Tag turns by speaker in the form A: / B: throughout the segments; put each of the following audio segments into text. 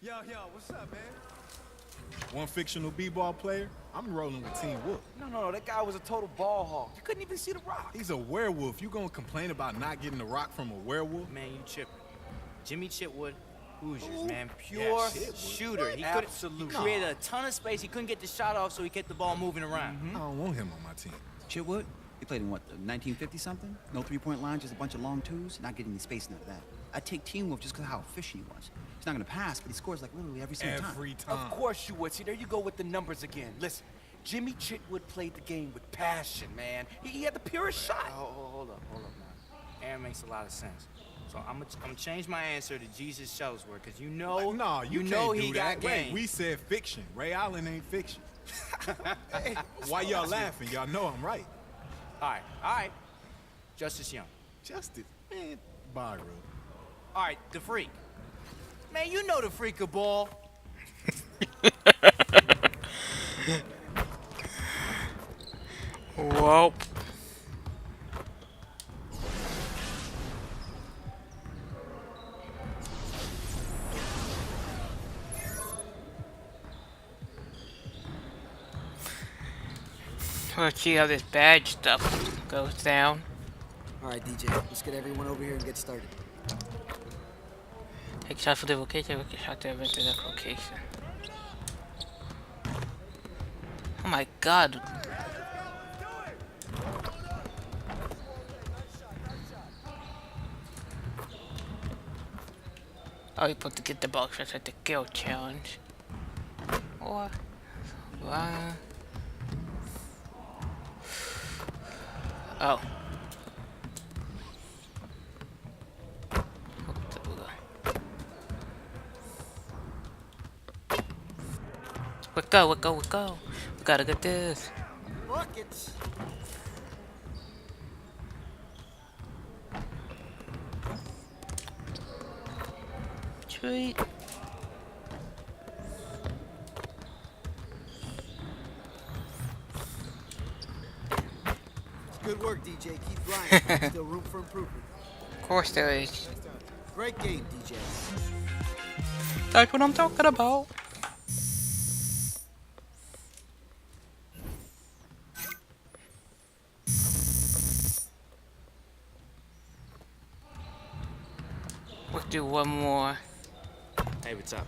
A: Yo, what's up, man?
B: One fictional b-ball player, I'm rolling with Team Wolf.
A: No, that guy was a total ball hog. You couldn't even see the rock.
B: He's a werewolf. You gonna complain about not getting the rock from a werewolf?
C: Man, you tripping. Jimmy Chitwood, Hoosiers,
A: Ooh,
C: man. Pure
A: yeah,
C: shooter. He
A: Absolutely.
C: created a ton of space. He couldn't get the shot off, so he kept the ball moving around.
B: I don't want him on my team.
D: Chitwood? He played in what, the 1950-something? No three-point line, just a bunch of long twos? Not getting any space out of that. I'd take Team Wolf just because of how efficient he was. He's not going to pass, but he scores like literally every single time.
B: Every time.
A: Of course you would. See, there you go with the numbers again. Listen, Jimmy Chitwood played the game with passion, man. He had the purest shot.
C: Hold up now. Aaron makes a lot of sense. So I'm gonna change my answer to Jesus Shuttlesworth, because you know,
B: No, you
C: know
B: can't
C: he
B: do
C: got
B: that. Wait,
C: game.
B: we said fiction. Ray Allen ain't fiction.
A: Hey,
B: Why y'all laughing? Y'all know I'm right.
C: All right. Justice Young.
B: Justice, man, bye, bro.
C: All right, the freak. Man, you know the freak of ball.
E: Well. Let's see how this badge stuff goes down.
F: Alright, DJ, let's get everyone over here and get started.
E: Take shots for the location, we can shot them into the location. Oh my god. Oh, you put to get the box shots at the kill challenge. Or oh. We go. We gotta get this.
F: Buckets!
E: Sweet.
F: Good work, DJ. Keep grinding. Still room for improvement.
E: Of course there is.
F: Great game, DJ.
E: That's what I'm talking about. Let's do one more.
C: Hey, what's up?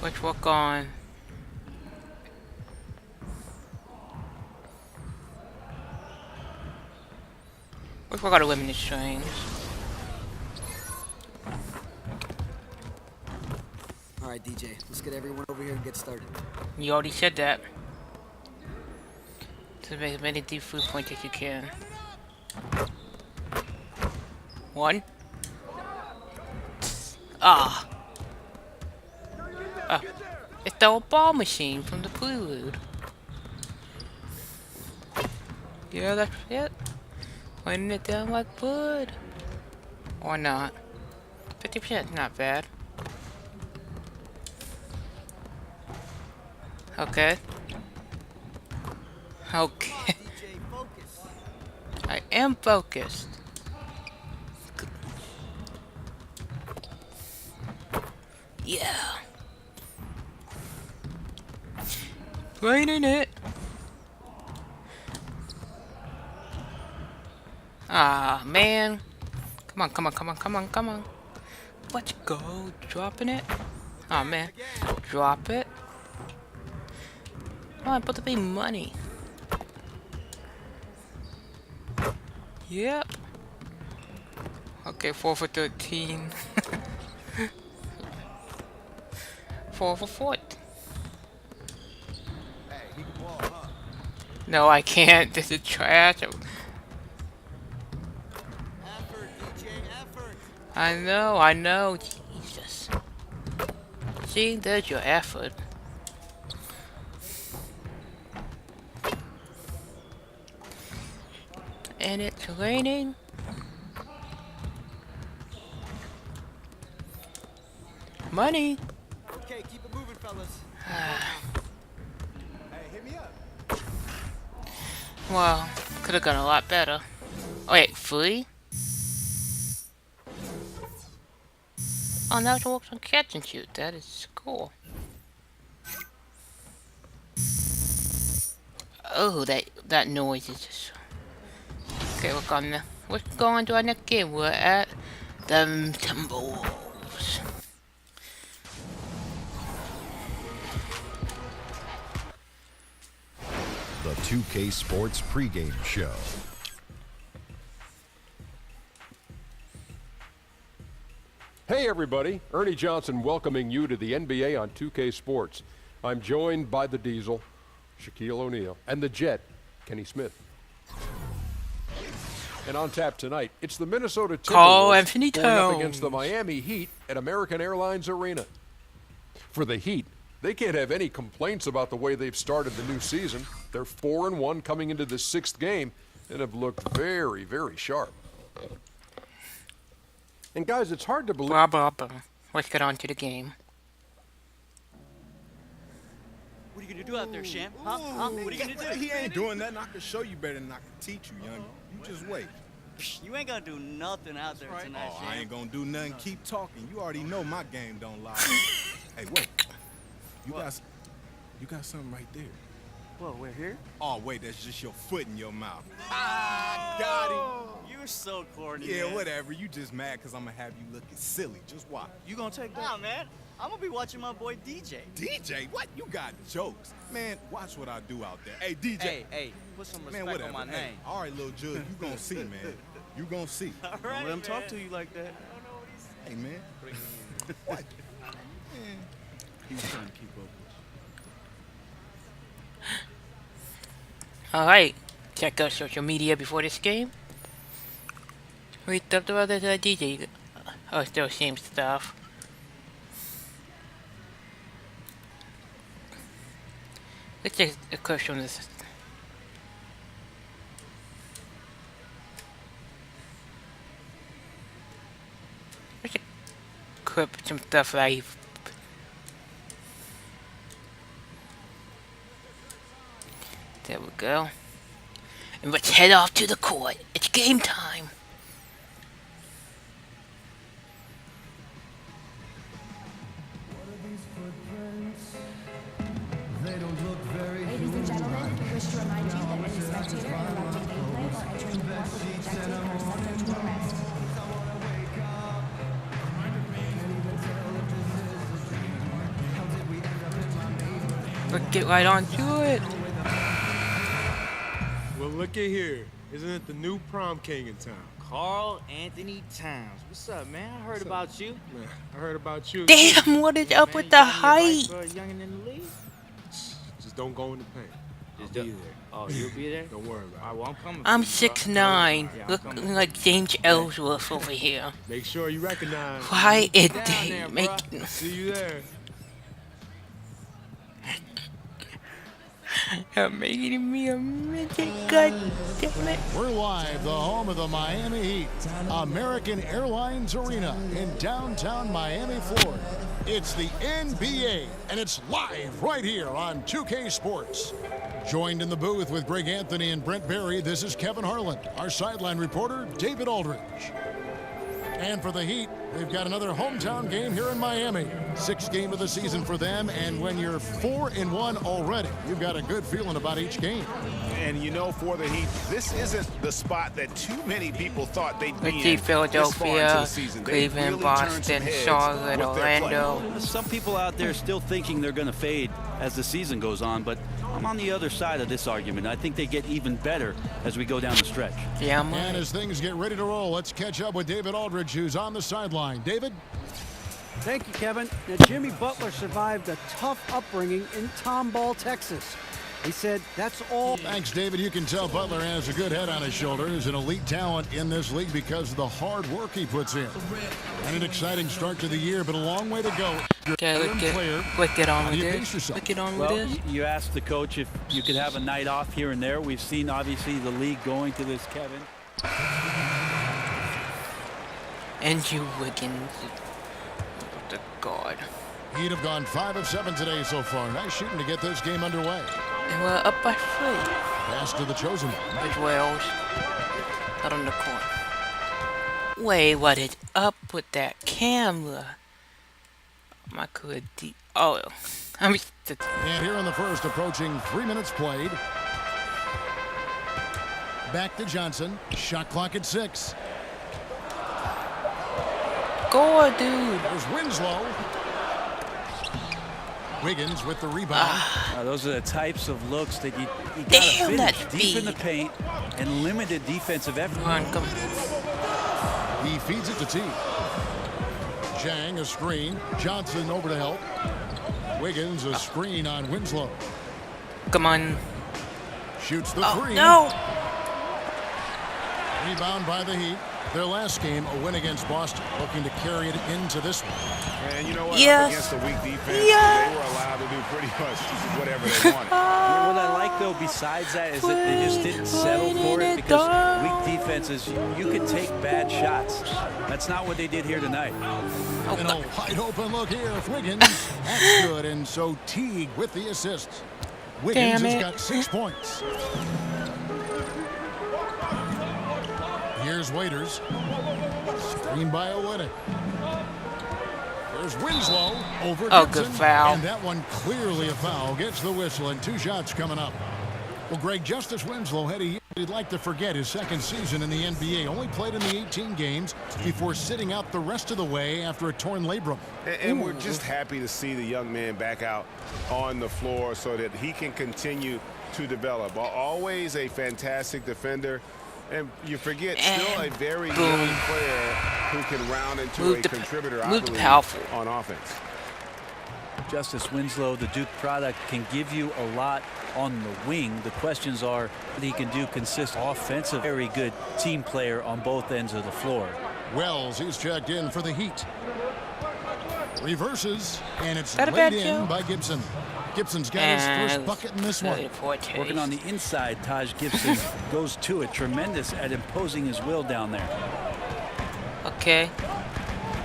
E: Let's work on. Let's work on eliminate strings.
F: Alright, DJ, let's get everyone over here and get started.
E: You already said that. To make as many deep 3 points as you can. One. Ah. Oh. It's the ball machine from the prelude. Yeah, that's it. Laying it down like wood. Or not. 50%, not bad. Okay. Okay.
F: Come on, DJ, focus.
E: I am focused. Yeah. Raining it. Ah, man. Come on. Let's go. Dropping it. Oh, man. Drop it. Oh, I'm supposed to be money. Yep. Okay, 4 for 13. 4 for 4. No, I can't. This is trash.
F: Effort, DJ, effort.
E: I know. Jesus. See, there's your effort. And it's raining. Money.
F: Okay, keep it moving, fellas.
A: Hey, hit me up.
E: Well, could have gone a lot better. Oh, wait, free? Oh, now it works on catch and shoot. That is cool. Oh, that noise is just... Okay, we're going to our next game. We're at the Timberwolves.
G: The 2K Sports pregame show.
H: Hey everybody, Ernie Johnson welcoming you to the NBA on 2K Sports. I'm joined by the Diesel, Shaquille O'Neal, and the Jet, Kenny Smith. And on tap tonight, it's the Minnesota
E: Carl
H: Timberwolves
E: Anthony
H: going up
E: Towns
H: against the Miami Heat at American Airlines Arena. For the Heat, they can't have any complaints about the way they've started the new season. They're 4-1 coming into the 6th game and have looked very, very sharp. And guys, it's hard to believe...
E: Blah, blah, blah. Let's get on to the game.
I: What are you gonna do out there, Sham? Huh? What are you gonna do?
B: He ain't doing nothing. I can show you better than I can teach you, young. You just wait.
I: You ain't gonna do nothing out there tonight,
B: Oh,
I: Sham.
B: I ain't gonna do nothing. Keep talking. You already know my game don't lie. Hey, wait. You got something right there.
I: Whoa, we're here?
B: Oh, wait, that's just your foot in your mouth. Ah, got him.
I: You're so corny,
B: Yeah,
I: man.
B: whatever. You just mad because I'm going to have you looking silly. Just watch.
I: You gonna take that? Nah, man. I'm gonna be watching my boy DJ.
B: DJ? What? You got jokes. Man, watch what I do out there. Hey, DJ.
I: Hey, put some
B: Man,
I: respect
B: whatever.
I: on my
B: Hey,
I: name.
B: all right, little Judge, you gonna see, man. You gonna see.
I: All right, let him talk to you like that.
B: Hey, man. What? Man. He was trying to keep up with
E: Alright, check out social media before this game. We talked about this DJ. Oh, still same stuff. Let's take a clip from this. Let's just clip some stuff that I... There we go. And let's head off to the court. It's game time.
J: Ladies and gentlemen, we wish to remind you that any spectator interrupting gameplay or entering the court will be ejected and are subject to arrest.
E: Let's get right on to it.
K: Well, look at here. Isn't it the new prom king in town?
C: Carl Anthony Towns. What's up, man? I heard about you.
K: Man, I heard about you.
E: Damn, what is up
C: Man,
E: with
C: you
E: the
C: got any
E: height?
C: advice for a youngin' in the league?
K: Just don't go in the paint. I'll be there.
C: Oh, you'll be there?
K: Don't worry about
C: All right,
K: it.
C: well, I'm coming.
E: I'm
C: for you, bro.
E: 6'9",
C: Yeah, I'm
E: looking
C: coming.
E: like James Ellsworth over here.
K: Make sure you recognize.
E: Why is
C: Down
E: they
C: there, bruh.
E: making...
K: See you there.
E: You're making me a midget, god damn it.
L: We're live, the home of the Miami Heat, American Airlines Arena in downtown Miami, Florida. It's the NBA, and it's live right here on 2K Sports. Joined in the booth with Greg Anthony and Brent Barry, this is Kevin Harlan. Our sideline reporter, David Aldridge. And for the Heat, they've got another hometown game here in Miami. Sixth game of the season for them, and when you're 4-1 already, you've got a good feeling about each game.
M: And you know, for the Heat, this isn't the spot that too many people thought they'd be
E: Let's see
M: in this far into
E: Philadelphia,
M: the season. They've
E: Cleveland,
M: really turned some
E: Boston,
M: heads
E: Charlotte,
M: with their play.
E: Orlando.
I: Some people out there still thinking they're gonna fade as the season goes on, but I'm on the other side of this argument. I think they get even better as we go down the stretch.
E: Yeah, man.
L: And as things get ready to roll, let's catch up with David Aldridge, who's on the sideline. David?
N: Thank you, Kevin. Now, Jimmy Butler survived a tough upbringing in Tomball, Texas. He said, that's all.
L: Thanks, David. You can tell Butler has a good head on his shoulder. He's an elite talent in this league because of the hard work he puts in. And an exciting start to the year, but a long way to go.
E: Okay, let's get on with this. Let's get on with
I: Well,
E: this.
I: you asked the coach if you could have a night off here and there. We've seen, obviously, the league going to this, Kevin.
E: Andrew Wiggins. The God.
L: He'd have gone 5 of 7 today so far. Nice shooting to get this game underway.
E: And we're up by 3.
L: Pass to the chosen one.
E: With Wells. Out on the corner. Wait, what is up with that camera? My good oh, I mean,
L: And here in the first, approaching 3 minutes played. Back to Johnson. Shot clock at 6.
E: Go, dude.
L: There's Winslow. Wiggins with the rebound.
I: Those are the types of looks that you
E: Damn,
I: gotta finish
E: that
I: deep in the
E: speed.
I: paint and limited defensive effort.
L: He feeds it to T. Zhang, a screen. Johnson over to help. Wiggins, a screen on Winslow.
E: Come on.
L: Shoots the
E: Oh,
L: three.
E: no.
L: Rebound by the Heat. Their last game, a win against Boston, looking to carry it into this one.
M: And you know what?
E: Yes.
M: Up against a weak defense,
E: Yes.
M: they were allowed to do pretty much whatever they wanted.
I: What I like, though, besides that, is that they just didn't settle for it because weak defenses, you could take bad shots. That's not what they did here tonight.
L: And a wide open look here of Wiggins. That's good. And so Teague with the assist. Wiggins has got 6 points. Here's Waiters. Screen by Olynyk. There's Winslow over
E: Oh,
L: Gibson.
E: good foul.
L: And that one clearly a foul. Gets the whistle and 2 shots coming up. Well, Greg, Justice Winslow had a year he'd like to forget, his second season in the NBA. Only played in the 18 games before sitting out the rest of the way after a torn labrum.
M: And we're just happy to see the young man back out on the floor so that he can continue to develop. Always a fantastic defender. And you forget, still a very young player who can round into a contributor, I believe, on offense.
I: Justice Winslow, the Duke product, can give you a lot on the wing. The questions are what he can do consistent offensive. Very good team player on both ends of the floor.
L: Wells, he's checked in for the Heat. Reverses, and it's
E: That a
L: laid
E: bad
L: in
E: kill?
L: by Gibson. Gibson's got his first bucket in this one.
I: Working on the inside, Taj Gibson goes to it. Tremendous at imposing his will down there.
E: Okay.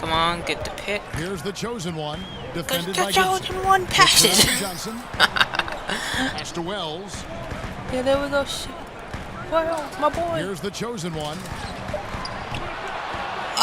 E: Come on, get the pick.
L: Here's the chosen one. Defended
E: The
L: by Gibson.
E: chosen one passes.
L: Johnson. Pass to Wells.
E: Yeah, there we go. Well, my boy.
L: Here's the chosen one.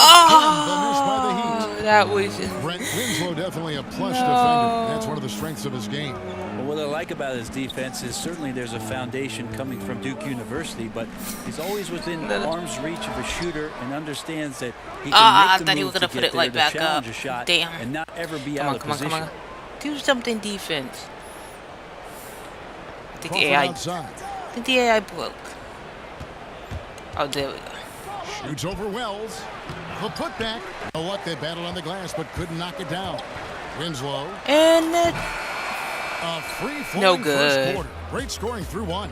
E: Oh, that was.
L: Brent Winslow, definitely a plush defender. That's one of the strengths of his game.
I: Well, what I like about his defense is certainly there's a foundation coming from Duke University, but he's always within arm's reach of a shooter and understands that he can
E: I
I: make the
E: thought he was
I: move
E: gonna
I: to
E: put
I: get
E: it right
I: there
E: back
I: to challenge
E: up.
I: a shot
E: Damn.
I: and not ever be
E: Come
I: out
E: on,
I: of
E: come on, come
I: position.
E: on. Do something defense. I think the
L: Crawford
E: AI.
L: outside.
E: I think the AI broke. Oh, there we go.
L: Shoots over Wells. The putback. Oh, what? They battled on the glass, but couldn't knock it down. Winslow.
E: And
L: a free
E: No
L: flowing
E: good.
L: first quarter. Great scoring through 1.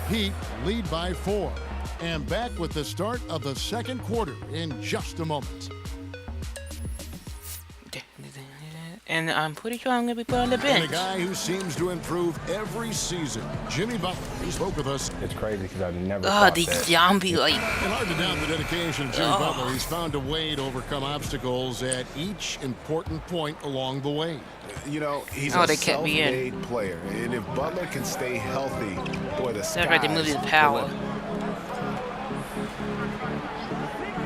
L: Heat lead by 4. And back with the start of the second quarter in just a moment.
E: And I'm pretty sure I'm going to be put on the
L: And
E: bench.
L: a guy who seems to improve every season, Jimmy Butler. He spoke with us.
O: It's crazy because I've never
E: Oh,
O: thought
E: the
O: that.
E: zombie like.
L: And hard to doubt the dedication of Jimmy
E: Oh.
L: Butler. He's found a way to overcome obstacles at each important point along the way.
M: You know, he's
E: Oh,
M: a
E: they kept me in.
M: self-made player. And if Butler can stay healthy, boy, the
E: That's right, they moved his power.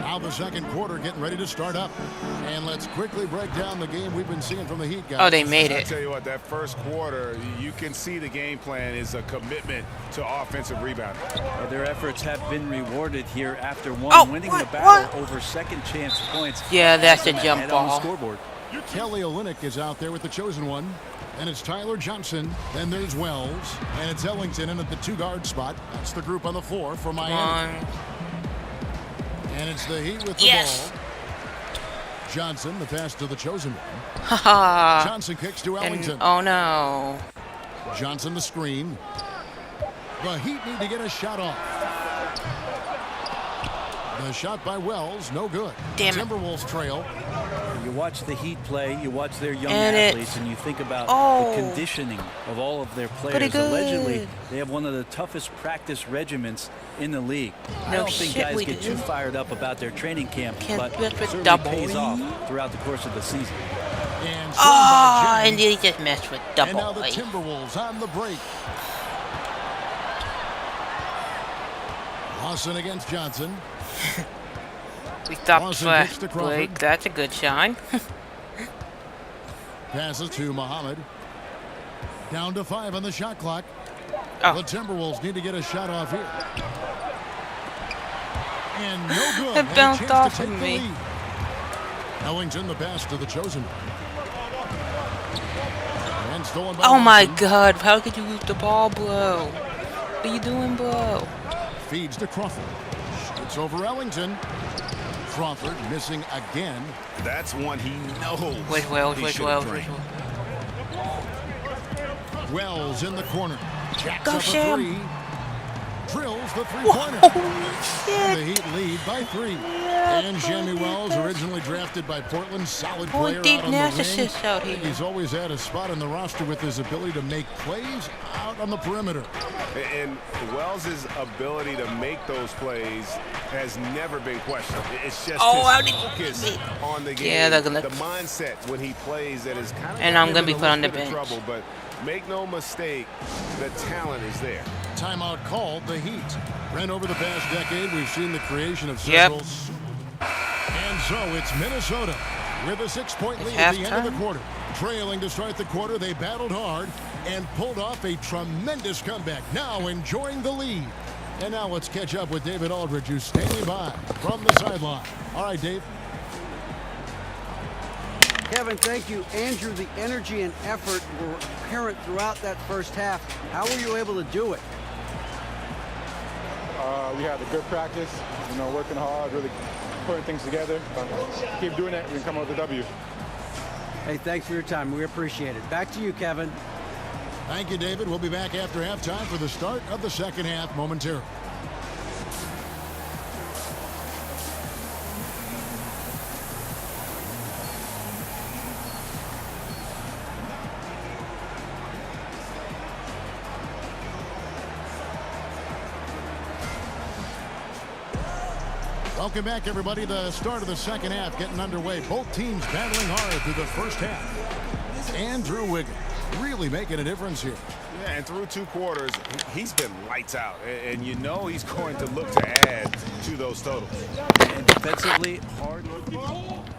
L: Now the second quarter getting ready to start up. And let's quickly break down the game we've been seeing from the Heat guys.
E: Oh, they made
M: I
E: it.
M: tell you what, that first quarter, you can see the game plan is a commitment to offensive rebounding.
I: Well, their efforts have been rewarded here after one,
E: Oh,
I: winning
E: what,
I: the battle
E: what?
I: over second chance points.
E: Yeah, that's a jump
I: Head on the
E: ball.
I: scoreboard.
L: Kelly Olynyk is out there with the chosen one. And it's Tyler Johnson. Then there's Wells. And it's Ellington in at the 2-guard spot. That's the group on the floor for Miami.
E: on.
L: And it's the Heat with the
E: Yes.
L: ball. Johnson, the pass to the chosen one.
E: Haha.
L: Johnson kicks to
E: And,
L: Ellington.
E: oh no.
L: Johnson the screen. The Heat need to get a shot off. The shot by Wells, no good.
E: Damn it.
L: Timberwolves trail.
I: You watch the Heat play, you watch their young
E: And
I: athletes, and you think about
E: Oh.
I: the conditioning of all of their
E: Pretty
I: players.
E: good.
I: Allegedly, they have one of the toughest practice regimens in the league. I
E: No
I: don't think
E: shit,
I: guys
E: we
I: get
E: do.
I: too fired up about their training camp,
E: Can't
I: but
E: do it for
I: certainly
E: double.
I: pays off throughout the course of the season.
L: And
E: Oh,
L: by
E: and he just messed with
L: And now
E: double.
L: the Timberwolves on the break. Lawson against Johnson.
E: We stopped
L: Lawson
E: for
L: kicks to Crawford.
E: break. That's a good shine.
L: Passes to Muhammad. Down to 5 on the shot clock.
E: Oh.
L: The Timberwolves need to get a shot off here. And no good.
E: It bounced off of me.
L: Lead. Ellington, the pass to the chosen. And stolen by
E: Oh my
L: Ellington.
E: God! How could you lose the ball, bro? What are you doing, bro?
L: Feeds to Crawford. Shoots over Ellington. Crawford missing again.
M: That's one he knows.
E: Wait, Wells,
M: he
E: wait,
M: should
E: Wells,
M: have
E: wait,
M: drained.
L: Wells in the corner. Jacks
E: Go,
L: up a
E: Sham.
L: 3. Drills the three-pointer. And the Heat lead by 3. And Jamie Wells, originally drafted by Portland, solid
E: Boy,
L: player
E: deep
L: out on the wing.
E: narcissist out here.
L: He's always had a spot in the roster with his ability to make plays out on the perimeter.
M: And Wells' ability to make those plays has never been questioned. It's just his focus on the game,
E: Yeah, they're gonna-
M: the mindset when he plays that is kind of
E: And I'm gonna be put on the bench.
M: trouble. But make no mistake, the talent is there.
L: Timeout called the Heat. Ran over the past decade, we've seen the creation of
E: Yep.
L: several. And so it's Minnesota with a 6-point
E: It's
L: lead at the end of the
E: halftime.
L: quarter. Trailing to start the quarter, they battled hard and pulled off a tremendous comeback. Now enjoying the lead. And now let's catch up with David Aldridge, who's standing by from the sideline. All right, Dave.
N: Kevin, thank you. Andrew, the energy and effort were apparent throughout that first half. How were you able to do it?
O: We had a good practice, working hard, really putting things together. Keep doing that, we can come out with a W.
N: Hey, thanks for your time. We appreciate it. Back to you, Kevin.
L: Thank you, David. We'll be back after halftime for the start of the second half momentarily. Welcome back, everybody. The start of the second half getting underway. Both teams battling hard through the first half. Andrew Wiggins really making a difference here.
M: Yeah, and through 2 quarters, he's been lights out. And you know he's going to look to add to those totals.
I: And defensively, hard.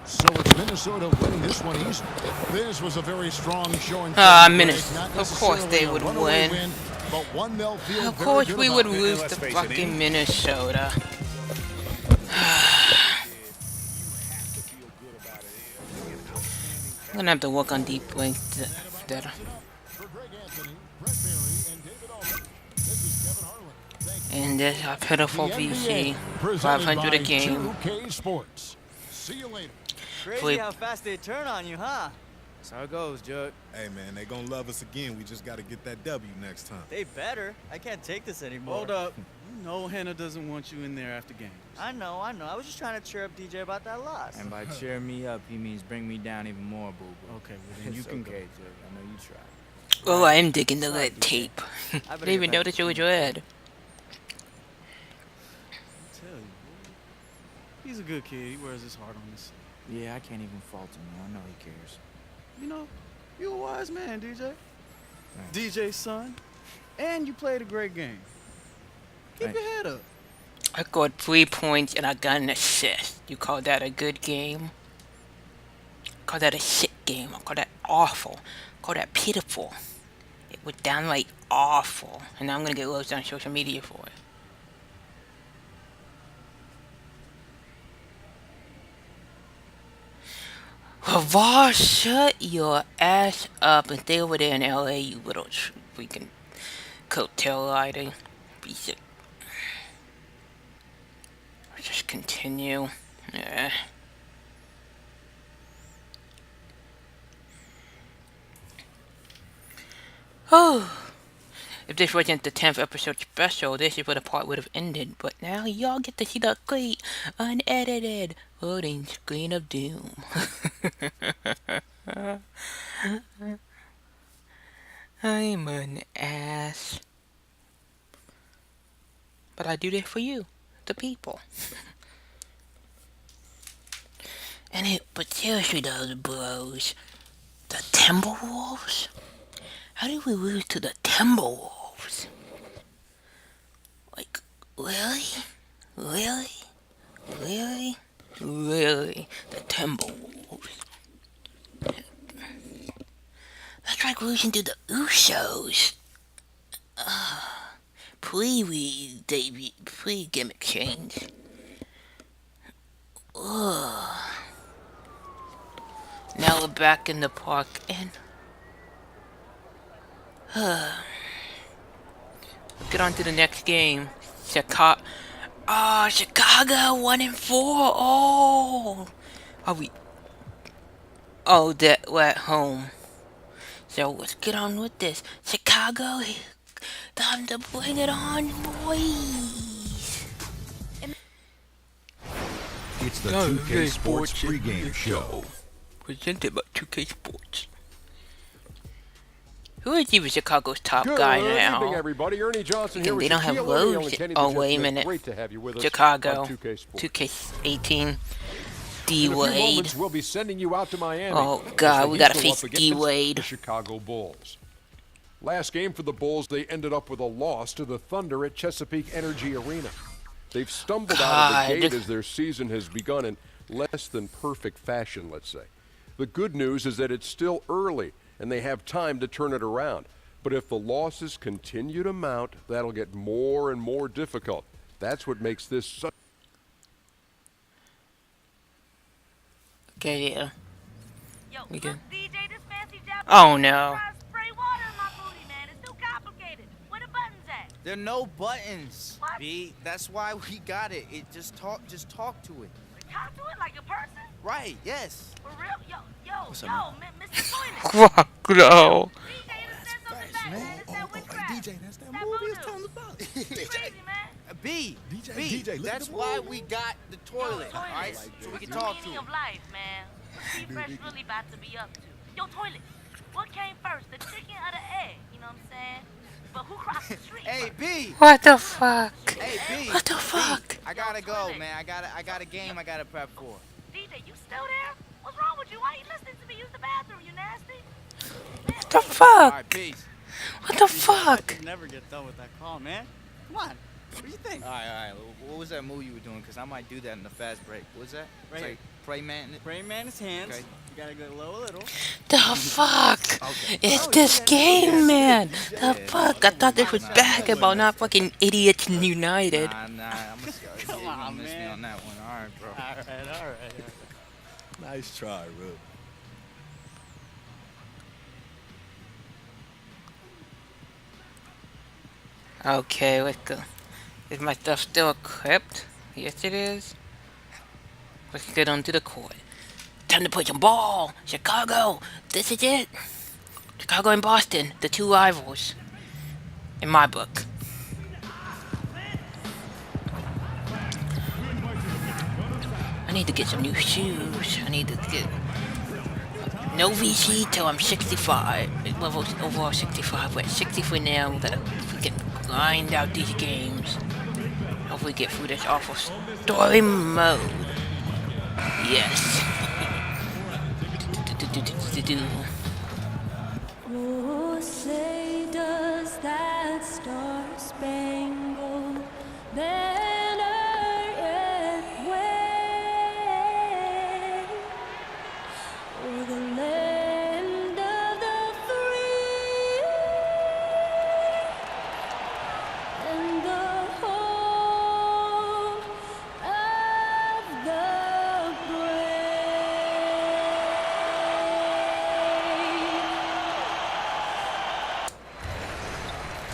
L: So it's Minnesota winning this one easy. This was a very strong showing.
E: Minnesota. Of course they would win.
L: But one they'll feel
E: Of course
L: very
E: we
L: good
E: would
L: about.
E: lose to fucking Minnesota. I'm gonna have to work on deep links better. And this a pitiful VC. 500 a game.
L: 2K Sports. See you later.
P: Crazy how fast they turn on you, huh?
C: That's how it goes, Jud.
B: Hey, man, they gonna love us again. We just got to get that W next time.
P: They better. I can't take this anymore.
Q: Hold up. You know Hannah doesn't want you in there after games.
P: I know. I was just trying to cheer up DJ about that loss.
C: And by cheer me up, he means bring me down even more, boo-boo.
Q: Okay, well then you
C: It's
Q: can
C: okay,
Q: go.
C: Jud. I know you tried.
E: Oh, I am digging the red tape. I didn't even notice it was red.
Q: Tell you, he's a good kid. He wears his heart on his sleeve.
C: Yeah, I can't even fault him, man. I know he cares.
Q: You know, you're a wise man, DJ. DJ's son. And you played a great game. Keep your head up.
E: I scored 3 points and I got an assist. You call that a good game? Call that a shit game. I call that awful. Call that pitiful. It was downright awful. And now I'm gonna get roasted on social media for it. Lavar, shut your ass up and stay over there in LA, you little freaking coattail riding piece of. Just continue. Yeah. Oh. If this wasn't the 10th episode special, this is where the part would have ended. But now y'all get to see the great, unedited, loading screen of doom. I'm an ass. But I do this for you, the people. But seriously though, bros, the Timberwolves? How did we lose to the Timberwolves? Like, really? Really? Really? Really? The Timberwolves. It's like losing to the Usos. Please, Davey, please gimmick change. Ugh. Now we're back in the park and get on to the next game. Chicago. Oh, Chicago 1-4. Oh, are we? Oh, that we're at home. So let's get on with this. Chicago, time to bring it on, boys.
G: It's the 2K Sports pregame show.
E: Presented by 2K Sports. Who is even Chicago's top
H: Good
E: guy
H: evening,
E: now?
H: everybody. Ernie Johnson here
E: They
H: with
E: don't have
H: Shaquille O'Neal and
E: Rose.
H: Kenny
E: Oh,
H: the
E: wait a
H: Jet Smith.
E: minute.
H: Great to have you with us
E: Chicago.
H: on 2K Sports.
E: 2K18. D
H: In a few
E: Wade.
H: moments, we'll be sending you out to Miami.
E: Oh,
H: as
E: God,
H: the
E: we
H: Heat
E: gotta
H: go
E: face
H: up
E: D
H: against
E: Wade.
H: The Chicago Bulls. Last game for the Bulls, they ended up with a loss to the Thunder at Chesapeake Energy Arena. They've stumbled out of the gate as their season has begun in less than perfect fashion, let's say. The good news is that it's still early and they have time to turn it around. But if the losses continue to mount, that'll get more and more difficult. That's what makes this such.
E: Okay, yeah.
R: Yo,
E: We good.
R: DJ, this fancy Japanese
E: Oh, no.
R: spray water in my booty, man. It's too complicated. Where the buttons at?
C: There are no buttons.
R: What?
C: B, that's why we got it. It just talk to it.
R: Talk to it like a person?
C: Right, yes.
R: For real? Yo,
C: What's up,
R: Mr. Toilet.
E: Fuck no.
B: DJ, that's that movie it's telling about.
C: B,
B: DJ,
C: that's why we got the toilet, all right? So we can talk to
R: Meaning
C: it.
R: of life, man. What's T-Fresh really about to be up to? Yo, Toilet, what came first, the chicken or the egg? You know what I'm saying? But who crossed the street?
C: Hey, B.
E: What the fuck?
C: Hey, B.
E: What the
C: B,
E: fuck?
C: I gotta go, man. I got a game I gotta prep for.
R: DJ, you still there? What's wrong with you? Why you listening to me use the bathroom? You nasty?
E: What the
C: All
E: fuck?
C: right, peace.
E: What the fuck?
P: Never get done with that call, man. Come on. What do you think?
C: All right. What was that move you were doing? Because I might do that in the fast break. What was that?
P: Right
C: It's
P: here.
C: like pray man.
P: Praying man his hands.
C: Okay.
P: You gotta go low a little.
E: The fuck?
C: Okay.
E: It's this game, man. The fuck? I thought this was basketball, not fucking idiots united.
C: Nah. I'm gonna
P: Come on,
C: miss me
P: man.
C: on that one. All right, bro.
P: All right.
B: Nice try, Rip.
E: Okay, let's go. Is my stuff still equipped? Yes, it is. Let's get onto the court. Time to play some ball. Chicago, this is it. Chicago and Boston, the two rivals. In my book. I need to get some new shoes. I need to get no VC till I'm 65. Level overall 65. We're at 60 for now. We gotta freaking grind out these games. Hopefully get through this awful story mode. Yes.
J: Oh, say does that star-spangled banner yet wave o'er the land of the free and the home of the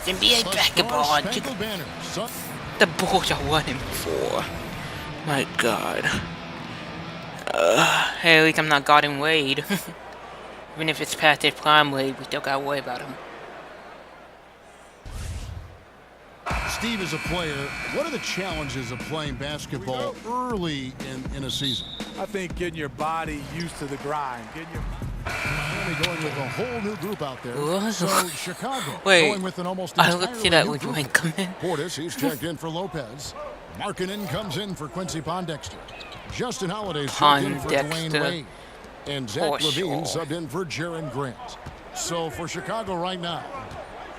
E: NBA basketball on the Bulls are 1-4. My God. Hey, at least I'm not guarding Wade. Even if it's past his prime Wade, we still gotta worry about him.
L: Steve, as a player, what are the challenges of playing basketball early in a season?
O: I think getting your body used to the grind.
L: Miami going with a whole new group out there.
E: What?
L: So Chicago
E: Wait,
L: going with an almost
E: I looked see that
L: entirely
E: with
L: new
E: Wayne
L: group.
E: come in.
L: Portis, he's checked in for Lopez. Markkanen comes in for Quincy Pondexter. Justin Holiday's checked in for Dwayne
E: Pondexter.
L: Wade. And Zach
E: For
L: Levine
E: sure.
L: subbed in for Jaren Grant. So for Chicago right now,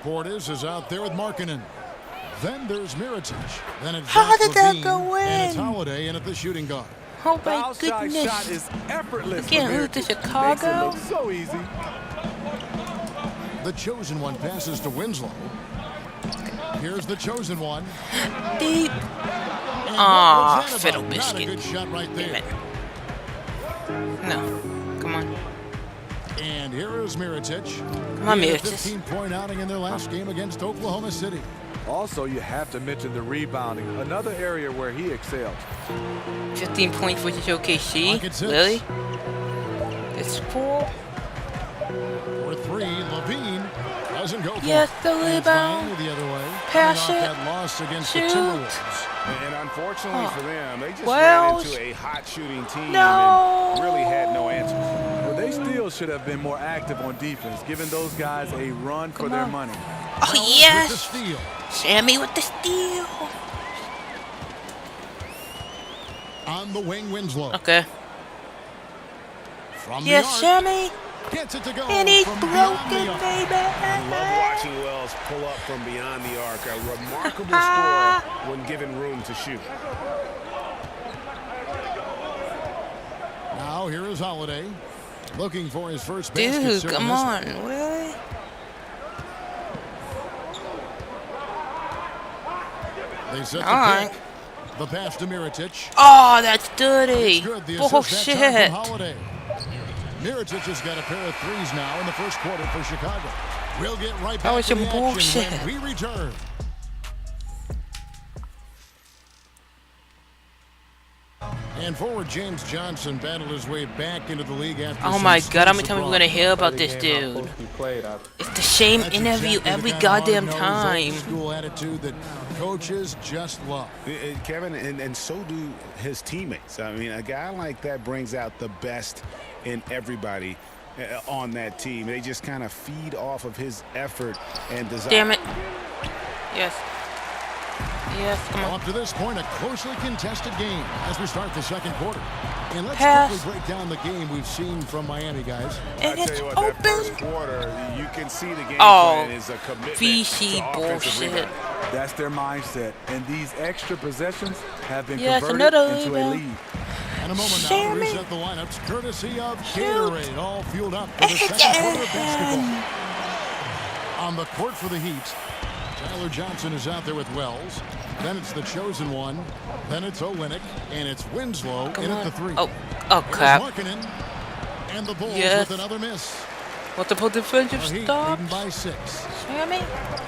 L: Portis is out there with Markkanen. Then there's Mirotic. Then it's
E: How
L: Zach
E: did that
L: Levine,
E: go
L: and it's
E: in?
L: Holiday in at the shooting guard.
E: Oh my
O: Outside
E: goodness.
O: shot is effortless.
E: You can't lose to Chicago?
O: Makes it look so easy.
L: The chosen one passes to Winslow. Here's the chosen one.
E: Deep.
L: And
E: Aw,
L: what was that
E: fiddle
L: about? Not a
E: biscuit.
L: good shot right there.
E: Damn it. No. Come on.
L: And here is Mirotic.
E: Come on,
L: He had a
E: Mirotic.
L: 15-point outing in their last game against Oklahoma City.
I: Also, you have to mention the rebounding, another area where he excelled.
E: 15 points versus OKC.
L: Pocket six.
E: Really? It's 4.
L: For 3, Levine doesn't go for
E: Yes,
L: it.
E: the
L: And it's
E: rebound.
L: Miami the other way.
E: Pass
L: Coming off
E: it.
L: that loss against
E: Shoot.
L: the Timberwolves.
M: And unfortunately for them, they just
E: Wells.
M: ran into a hot shooting team
E: No.
M: and really had no answers.
I: Well, they still should have been more active on defense, giving those guys a run for their money.
E: Oh,
L: With the
E: yes.
L: steal.
E: Sammy with the steal.
L: On the wing, Winslow.
E: Okay.
L: From
E: Yes,
L: the arc.
E: Sammy.
L: Gets it to go.
E: And he's
L: from beyond
E: broken,
L: the arc.
E: baby.
M: I love watching Wells pull up from beyond the arc. A remarkable scorer when given room to shoot.
L: Now here is Holiday. Looking for his first basket.
E: Dude,
L: serving
E: come
L: this
E: on.
L: one.
E: Really?
L: They set
E: All
L: the
E: right.
L: pick. The pass to Mirotic.
E: Oh, that's dirty.
L: It's good. The assist that time
E: Bullshit.
L: from Holiday. Mirotic has got a pair of threes now in the first quarter for Chicago. We'll get right
E: That
L: back
E: was
L: to
E: some
L: the action
E: bullshit.
L: when we return. And forward James Johnson battled his way back into the league after
E: Oh
L: some
E: my God, how many
L: stints
E: times are we
L: abroad.
E: gonna hear about this dude? It's the same
L: That's
E: interview
L: exactly
E: every
L: the kind of
E: goddamn
L: hard-nosed,
E: time.
L: old-school attitude that coaches just love.
M: Kevin, and so do his teammates. I mean, a guy like that brings out the best in everybody on that team. They just kind of feed off of his effort and desire.
E: Damn it. Yes. Yes, come
L: Well,
E: on.
L: up to this point, a closely contested game as we start the second quarter. And let's
E: Pass.
L: quickly break down the game we've seen from Miami, guys.
E: And
M: I
E: it's
M: tell you what, that
E: open.
M: first quarter, you can see the game
E: Oh,
M: plan is a commitment
E: VC
M: to offensive
E: bullshit.
M: rebounding.
I: That's their mindset, and these extra possessions have been
E: Yes,
I: converted
E: another
I: into a
E: rebound.
I: lead.
L: In a moment now,
E: Sammy.
L: reset the lineups courtesy of
E: Shoot.
L: Gatorade, all fueled up for the second quarter of basketball. On the court for the Heat, Tyler Johnson is out there with Wells. Then it's the chosen one. Then it's Olynyk, and it's Winslow
E: Come
L: in
E: on.
L: at the 3.
E: Oh
L: Here's
E: crap.
L: Markkanen, and the Bulls
E: Yes.
L: with another miss.
E: Multiple defensive
L: The Heat
E: stops.
L: leading by 6.
E: Sammy.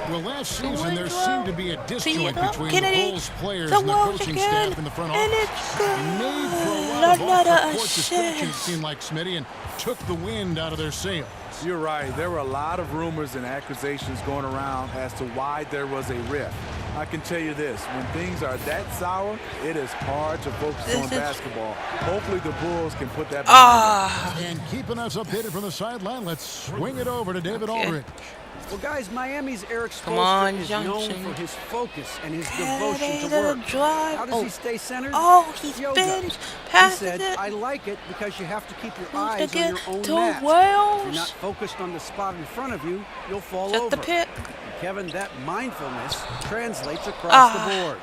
L: Well, last season there
E: Winslow.
L: seemed to be a disjoint between
E: Kennedy.
L: the Bulls players
E: The
L: and the
E: Wolves
L: coaching
E: again.
L: staff in the front
E: And
L: office.
E: it's good.
L: Made for a lot of
E: Another
L: off-the-court discussion, it
E: assist.
L: seemed like, Smitty, and took the wind out of their sails.
I: You're right. There were a lot of rumors and accusations going around as to why there was a rift. I can tell you this, when things are that sour, it is hard to focus on basketball. Hopefully the Bulls can put that behind them.
L: And keeping us updated from the sideline, let's swing it over to David Aldrich.
N: Well, guys, Miami's Eric
E: Come on,
N: Spoelstra is known
E: Johnson.
N: for his focus and his
E: Hey,
N: devotion to
E: little
N: work.
E: drive.
N: How does
E: Oh.
N: he stay centered?
E: Oh, he's
N: Yoga.
E: been
N: He
E: past
N: said,
E: it.
N: I like it because you have to keep your
E: Who's
N: eyes
E: to
N: on
E: get
N: your own
E: to
N: mat. If
E: Wells?
N: you're not focused on the spot in front of you, you'll fall
E: Set
N: over.
E: the pick.
N: Kevin, that mindfulness translates across the board.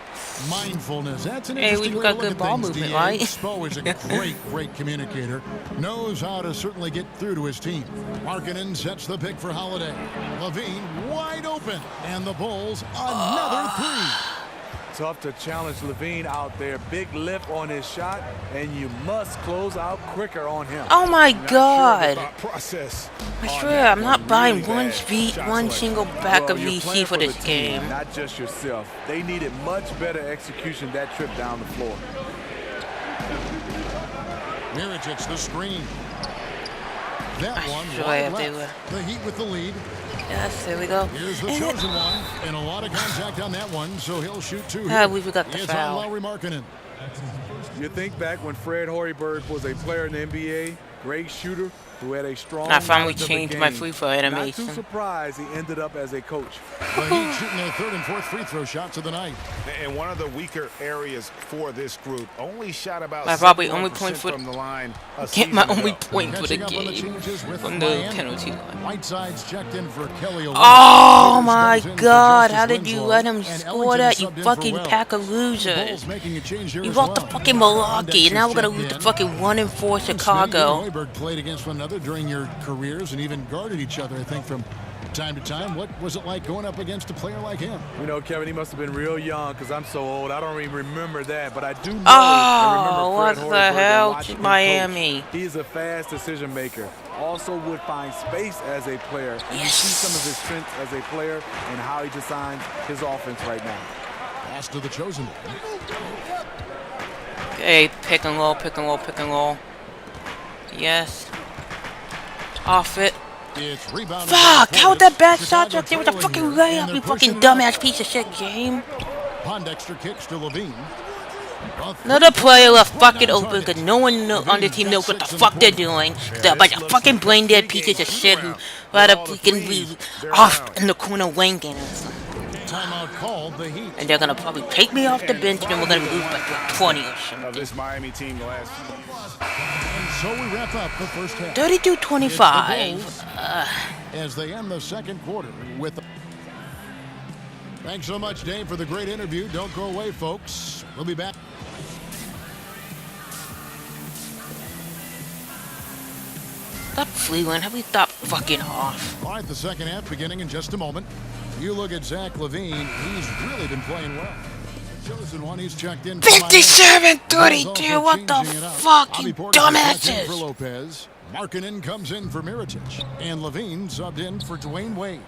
L: Mindfulness. That's an
E: Hey,
L: interesting
E: we've
L: way to
E: got
L: look
E: good
L: at
E: ball
L: things,
E: movement,
L: DA.
E: right?
L: Spo is a great communicator. Knows how to certainly get through to his team. Markkanen sets the pick for Holiday. Levine wide open. And the Bulls another 3.
I: Tough to challenge Levine out there. Big lift on his shot, and you must close out quicker on him.
E: Oh my
M: Not
E: God.
M: sure the thought process
E: I
M: on
E: swear,
M: that
E: I'm not
M: one.
E: buying
M: Really
E: one
M: bad
E: speed,
M: shot
E: one
M: selection.
E: single pack
I: Well,
E: of
I: you're
E: VC
I: playing
E: for
I: the
E: this
I: team,
E: game.
I: not just yourself. They needed much better execution that trip down the floor.
L: Mirotic the screen. That
E: I
L: one
E: swear
L: wide
E: they
L: left. The Heat with the lead.
E: Yes, there we go.
L: Here's the chosen one. And a lot of contact on that one, so he'll shoot 2
E: Ah,
L: here.
E: we forgot the
L: It's
E: foul.
L: on Lowry Markkanen.
I: You think back when Fred Hoiberg was a player in the NBA, great shooter who had a strong
E: I finally
I: knowledge of the
E: changed my
I: game.
E: free throw
I: Not
E: animation.
I: too surprised he ended up as a coach.
L: The Heat shooting their 3rd and 4th free throw shots of the night.
M: And one of the weaker areas for this group, only shot about
E: My probably only
M: 71%
E: point for
M: from the line. a
E: get my
M: season
E: only
M: ago.
E: point for the
L: Catching up on the
E: game
L: changes with
E: from the
L: Miami.
E: penalty line.
L: Whiteside's checked in for Kelly Olynyk.
E: Oh
L: Williams
E: my
L: goes in for
E: God!
L: Justice
E: How did you
L: Winslow.
E: let him
L: And
E: score
L: Ellington
E: that? You
L: subbed in for
E: fucking
L: Wells.
E: pack of
L: The
E: losers!
L: Bulls making a change here
E: You
L: as
E: lost
L: well.
E: to fucking Milwaukee, and now we're
L: Pondexter's
E: gonna lose
L: checked
E: to
L: in.
E: fucking 1-4
L: And Smitty,
E: Chicago.
L: Hoiberg played against one another during your careers and even guarded each other, I think, from time to time. What was it like going up against a player like him?
S: You know, Kevin, he must have been real young because I'm so old. I don't even remember that, but I do know
E: Oh,
S: and
E: what
S: remember
E: the
S: Fred Hoiberg
E: hell,
S: watching him
E: Miami?
S: coach. He's a fast decision maker. Also would find space as a player. And you see some of his strengths as a player and how he designs his offense right now.
L: Pass to the chosen one.
E: Okay, pick and roll, pick and roll, pick and roll. Yes. Off it.
L: It's rebounded.
E: Fuck! How would that bad shot right there with a fucking layup, you fucking dumbass piece of shit game?
L: Pondexter kicks to Levine.
E: Another player left fucking open because no one on the team knows what the fuck they're doing. They're a bunch of fucking brain dead pieces of shit who rather freaking be off in the corner wanking.
L: Timeout called, the Heat.
E: And they're gonna probably take me off the bench and we're gonna move back to 20 or something.
M: Of this Miami team the last.
L: And so we wrap up the first half.
E: 32-25.
L: As they end the second quarter with. Thanks so much, Dave, for the great interview. Don't go away, folks. We'll be back.
E: Stop Freeland. Have we stopped fucking off?
L: All right, the second half beginning in just a moment. You look at Zach LaVine. He's really been playing well. The chosen one, he's checked in.
E: 57-32. What the fuck, you dumbasses?
L: For Lopez. Markkanen comes in for Mirotic. And LaVine subbed in for Dwayne Wade.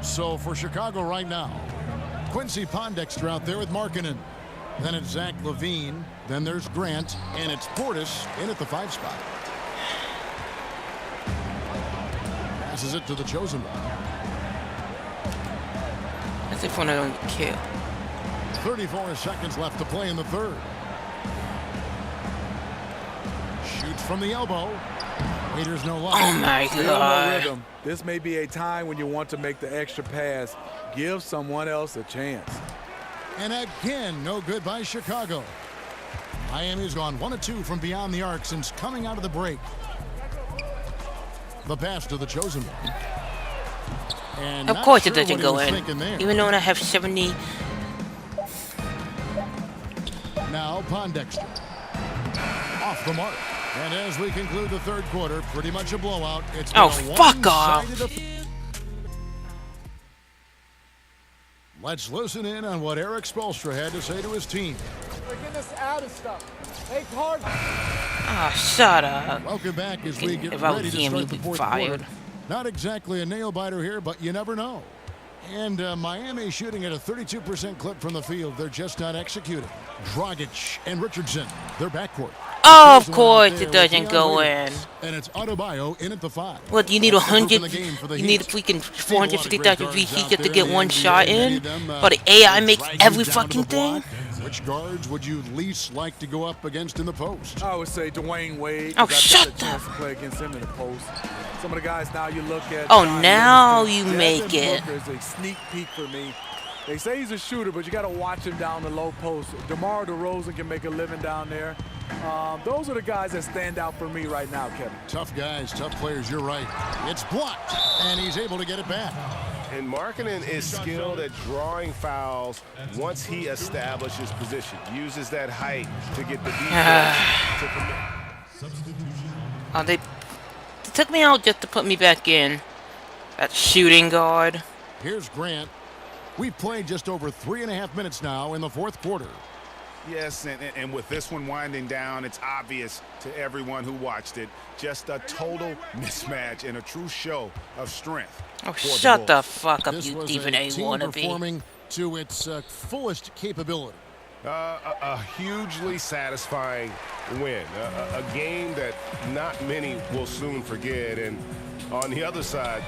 L: So for Chicago right now, Quincy Pondexter out there with Markkanen. Then it's Zach LaVine. Then there's Grant. And it's Portis in at the 5 spot. Passes it to the chosen one.
E: That's if one of them kill.
L: 34 seconds left to play in the third. Shoots from the elbow. Waiters no luck.
E: Oh my God.
S: Rhythm. This may be a time when you want to make the extra pass. Give someone else a chance.
L: And again, no good by Chicago. Miami's gone 1 of 2 from beyond the arc since coming out of the break. The pass to the chosen one. And
E: of course it
L: sure
E: doesn't go in. Even though I have 70.
L: Now Pondexter. Off the mark. And as we conclude the third quarter, pretty much a blowout. It's
E: oh, fuck off.
L: Let's listen in on what Eric Spoelstra had to say to his team.
T: They're getting us out of stuff. Make hard.
E: Ah, shut up.
L: Welcome back as we get
E: if I
L: ready
E: was
L: to
E: him,
L: start
E: he'd
L: the
E: be
L: fourth
E: fired.
L: quarter. Not exactly a nail-biter here, but you never know. And Miami shooting at a 32% clip from the field. They're just not executing. Dragic and Richardson, their backcourt.
E: Oh, of course it doesn't go in.
L: And it's Adebayo in at the 5.
E: What, you need 100? You need a freaking 450,000 VC just to get one shot in? But the AI makes every fucking thing?
L: Which guards would you least like to go up against in the post?
S: I would say Dwayne Wade.
E: Oh,
S: I've
E: shut
S: got a chance to play against him in the post. Some of the guys now you look at.
E: Oh, now you make it.
S: Booker is a sneak peek for me. They say he's a shooter, but you got to watch him down the low post. DeMar DeRozan can make a living down there. Those are the guys that stand out for me right now, Kevin.
L: Tough guys, tough players, you're right. It's blocked, and he's able to get it back.
M: And Markkanen is skilled at drawing fouls once he establishes position. Uses that height to get the defense to commit.
E: Oh, they took me out just to put me back in. That shooting guard.
L: Here's Grant. We've played just over 3.5 minutes now in the fourth quarter.
M: Yes, and with this one winding down, it's obvious to everyone who watched it. Just a total mismatch and a true show of strength.
E: Oh, shut the fuck up,
L: this
E: you
L: was
E: Stephen A.
L: team
E: wannabe.
L: Performing to its fullest capability.
M: A hugely satisfying win. A game that not many will soon forget. And on the other side,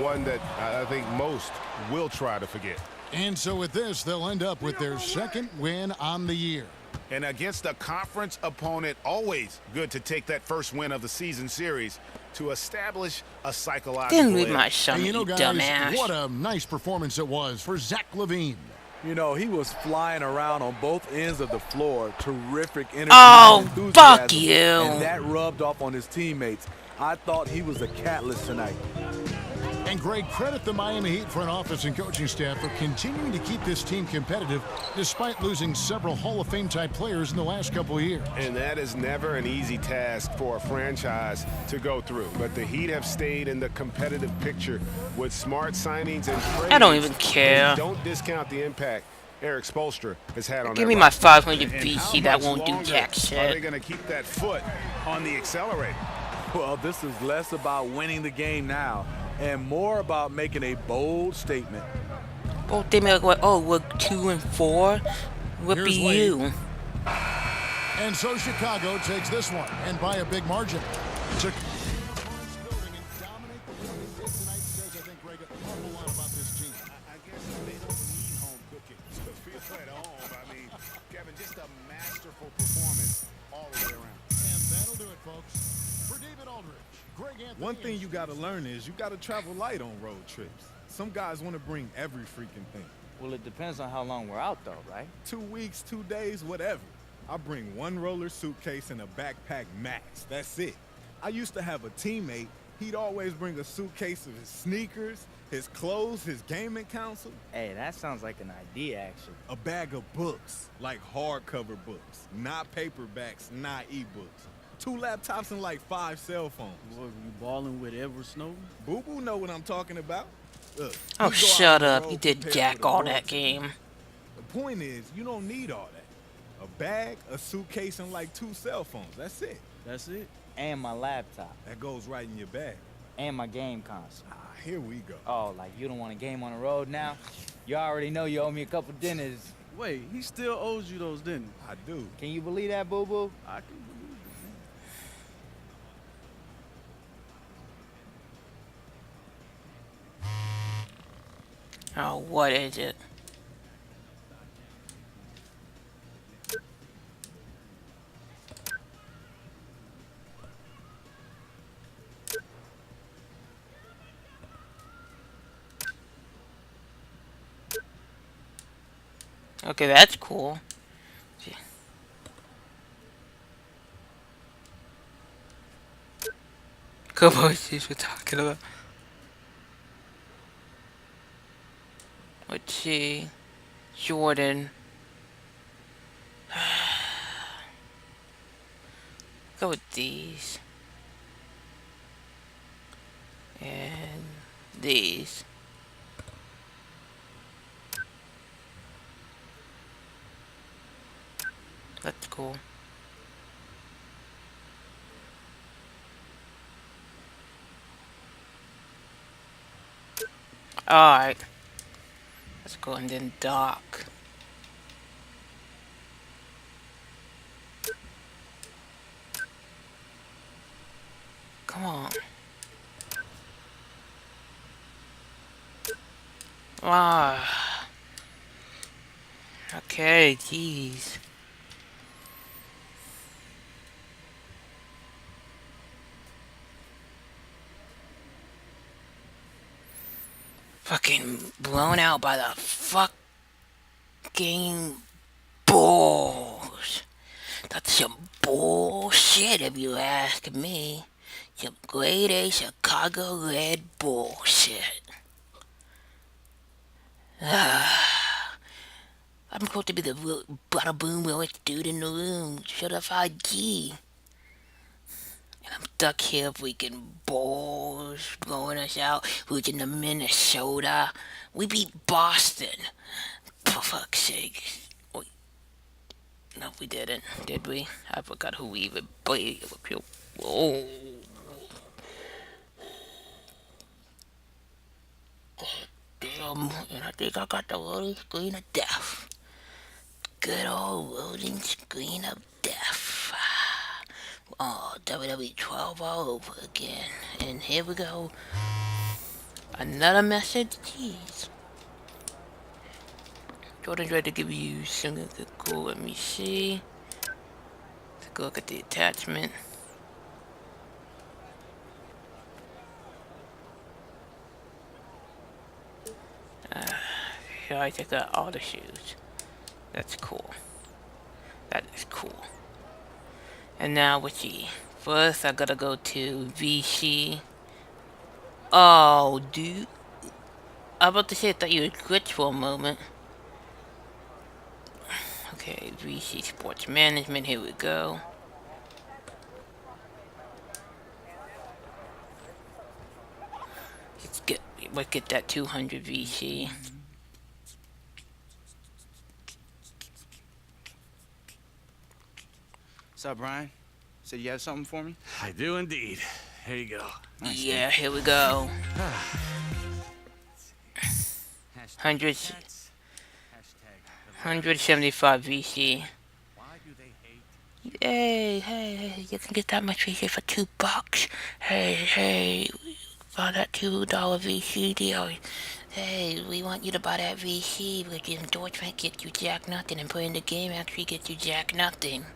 M: one that I think most will try to forget.
L: And so with this, they'll end up with their second win on the year.
M: And against a conference opponent, always good to take that first win of the season series to establish a psychological
E: Didn't read my son,
L: and you know,
E: you
L: guys,
E: dumbass.
L: what a nice performance it was for Zach LaVine.
S: You know, he was flying around on both ends of the floor. Terrific energy.
E: Oh,
S: enthusiasm,
E: fuck you.
S: And that rubbed off on his teammates. I thought he was a catalyst tonight.
L: And Greg, credit the Miami Heat front office and coaching staff for continuing to keep this team competitive despite losing several Hall of Fame type players in the last couple of years.
M: And that is never an easy task for a franchise to go through. But the Heat have stayed in the competitive picture with smart signings and trades.
E: I don't even care.
M: And don't discount the impact Eric Spoelstra has had on
E: Give
M: that
E: me my 500 BC that won't do jack
M: Are they
E: shit.
M: going to keep that foot on the accelerator?
S: Well, this is less about winning the game now and more about making a bold statement.
E: Both they make what? Oh, we're 2 and 4. What be
L: Here's
E: you?
L: And so Chicago takes this one, and by a big margin.
M: Kevin, just a masterful performance all the way around.
L: And that'll do it, folks. For David Aldridge, Greg Anthony.
B: One thing you got to learn is you got to travel light on road trips. Some guys want to bring every freaking thing.
Q: Well, it depends on how long we're out, though, right?
B: 2 weeks, 2 days, whatever. I bring one roller suitcase and a backpack max. That's it. I used to have a teammate. He'd always bring a suitcase of his sneakers, his clothes, his gaming console.
Q: Hey, that sounds like an idea, actually.
B: A bag of books, like hardcover books, not paperbacks, not ebooks. 2 laptops and like 5 cell phones.
N: Boy, you balling with Edward Snowden?
B: Boo Boo know what I'm talking about. Look,
E: Oh,
B: you go
E: shut
B: out on the
E: up.
B: road
E: You did
B: prepared
E: jack
B: for the
E: all
B: world.
E: that game.
B: The point is, you don't need all that. A bag, a suitcase, and like 2 cell phones. That's it.
N: That's it.
Q: And my laptop.
B: That goes right in your bag.
Q: And my game console.
B: Ah, here we go.
Q: Oh, like you don't want a game on the road now? You already know you owe me a couple dinners.
N: Wait, he still owes you those, didn't
B: I do.
Q: Can you believe that, boo-boo?
N: I can believe it,
E: Oh, what is it? Okay, that's cool. Come on, she's we're talking about. Let's see. Jordan. Go with these. And these. That's cool. Alright. Let's go and then dock. Come on. Ah. Okay, jeez. Fucking blown out by the fucking Bulls. That's some bullshit if you ask me. Some grade A Chicago Red bullshit. I'm supposed to be the bada boom realest dude in the room. Certified G. And I'm stuck here freaking Bulls blowing us out, losing to Minnesota. We beat Boston. For fuck's sake. Wait. No, we didn't, did we? I forgot who we even played. Whoa. Damn, and I think I got the loading screen of death. Good old loading screen of death. Oh, WWE 12 all over again. And here we go. Another message. Jeez. Jordan tried to give you something cool. Let me see. Take a look at the attachment. Here I take out all the shoes. That's cool. That is cool. And now with the first I gotta go to VC. Oh, dude. I was about to say I thought you were glitched for a moment. Okay, VC Sports Management, here we go. Let's get that 200 VC.
Q: What's up, Brian? Said you have something for me?
P: I do indeed. Here you go.
Q: Nice,
E: Yeah,
Q: man.
E: here we go. 175 VC. Hey, you can get that much VC for $2. Hey, buy that $2 VC deal. Hey, we want you to buy that VC because your endorsement gets you jack nothing and playing the game actually gets you jack nothing.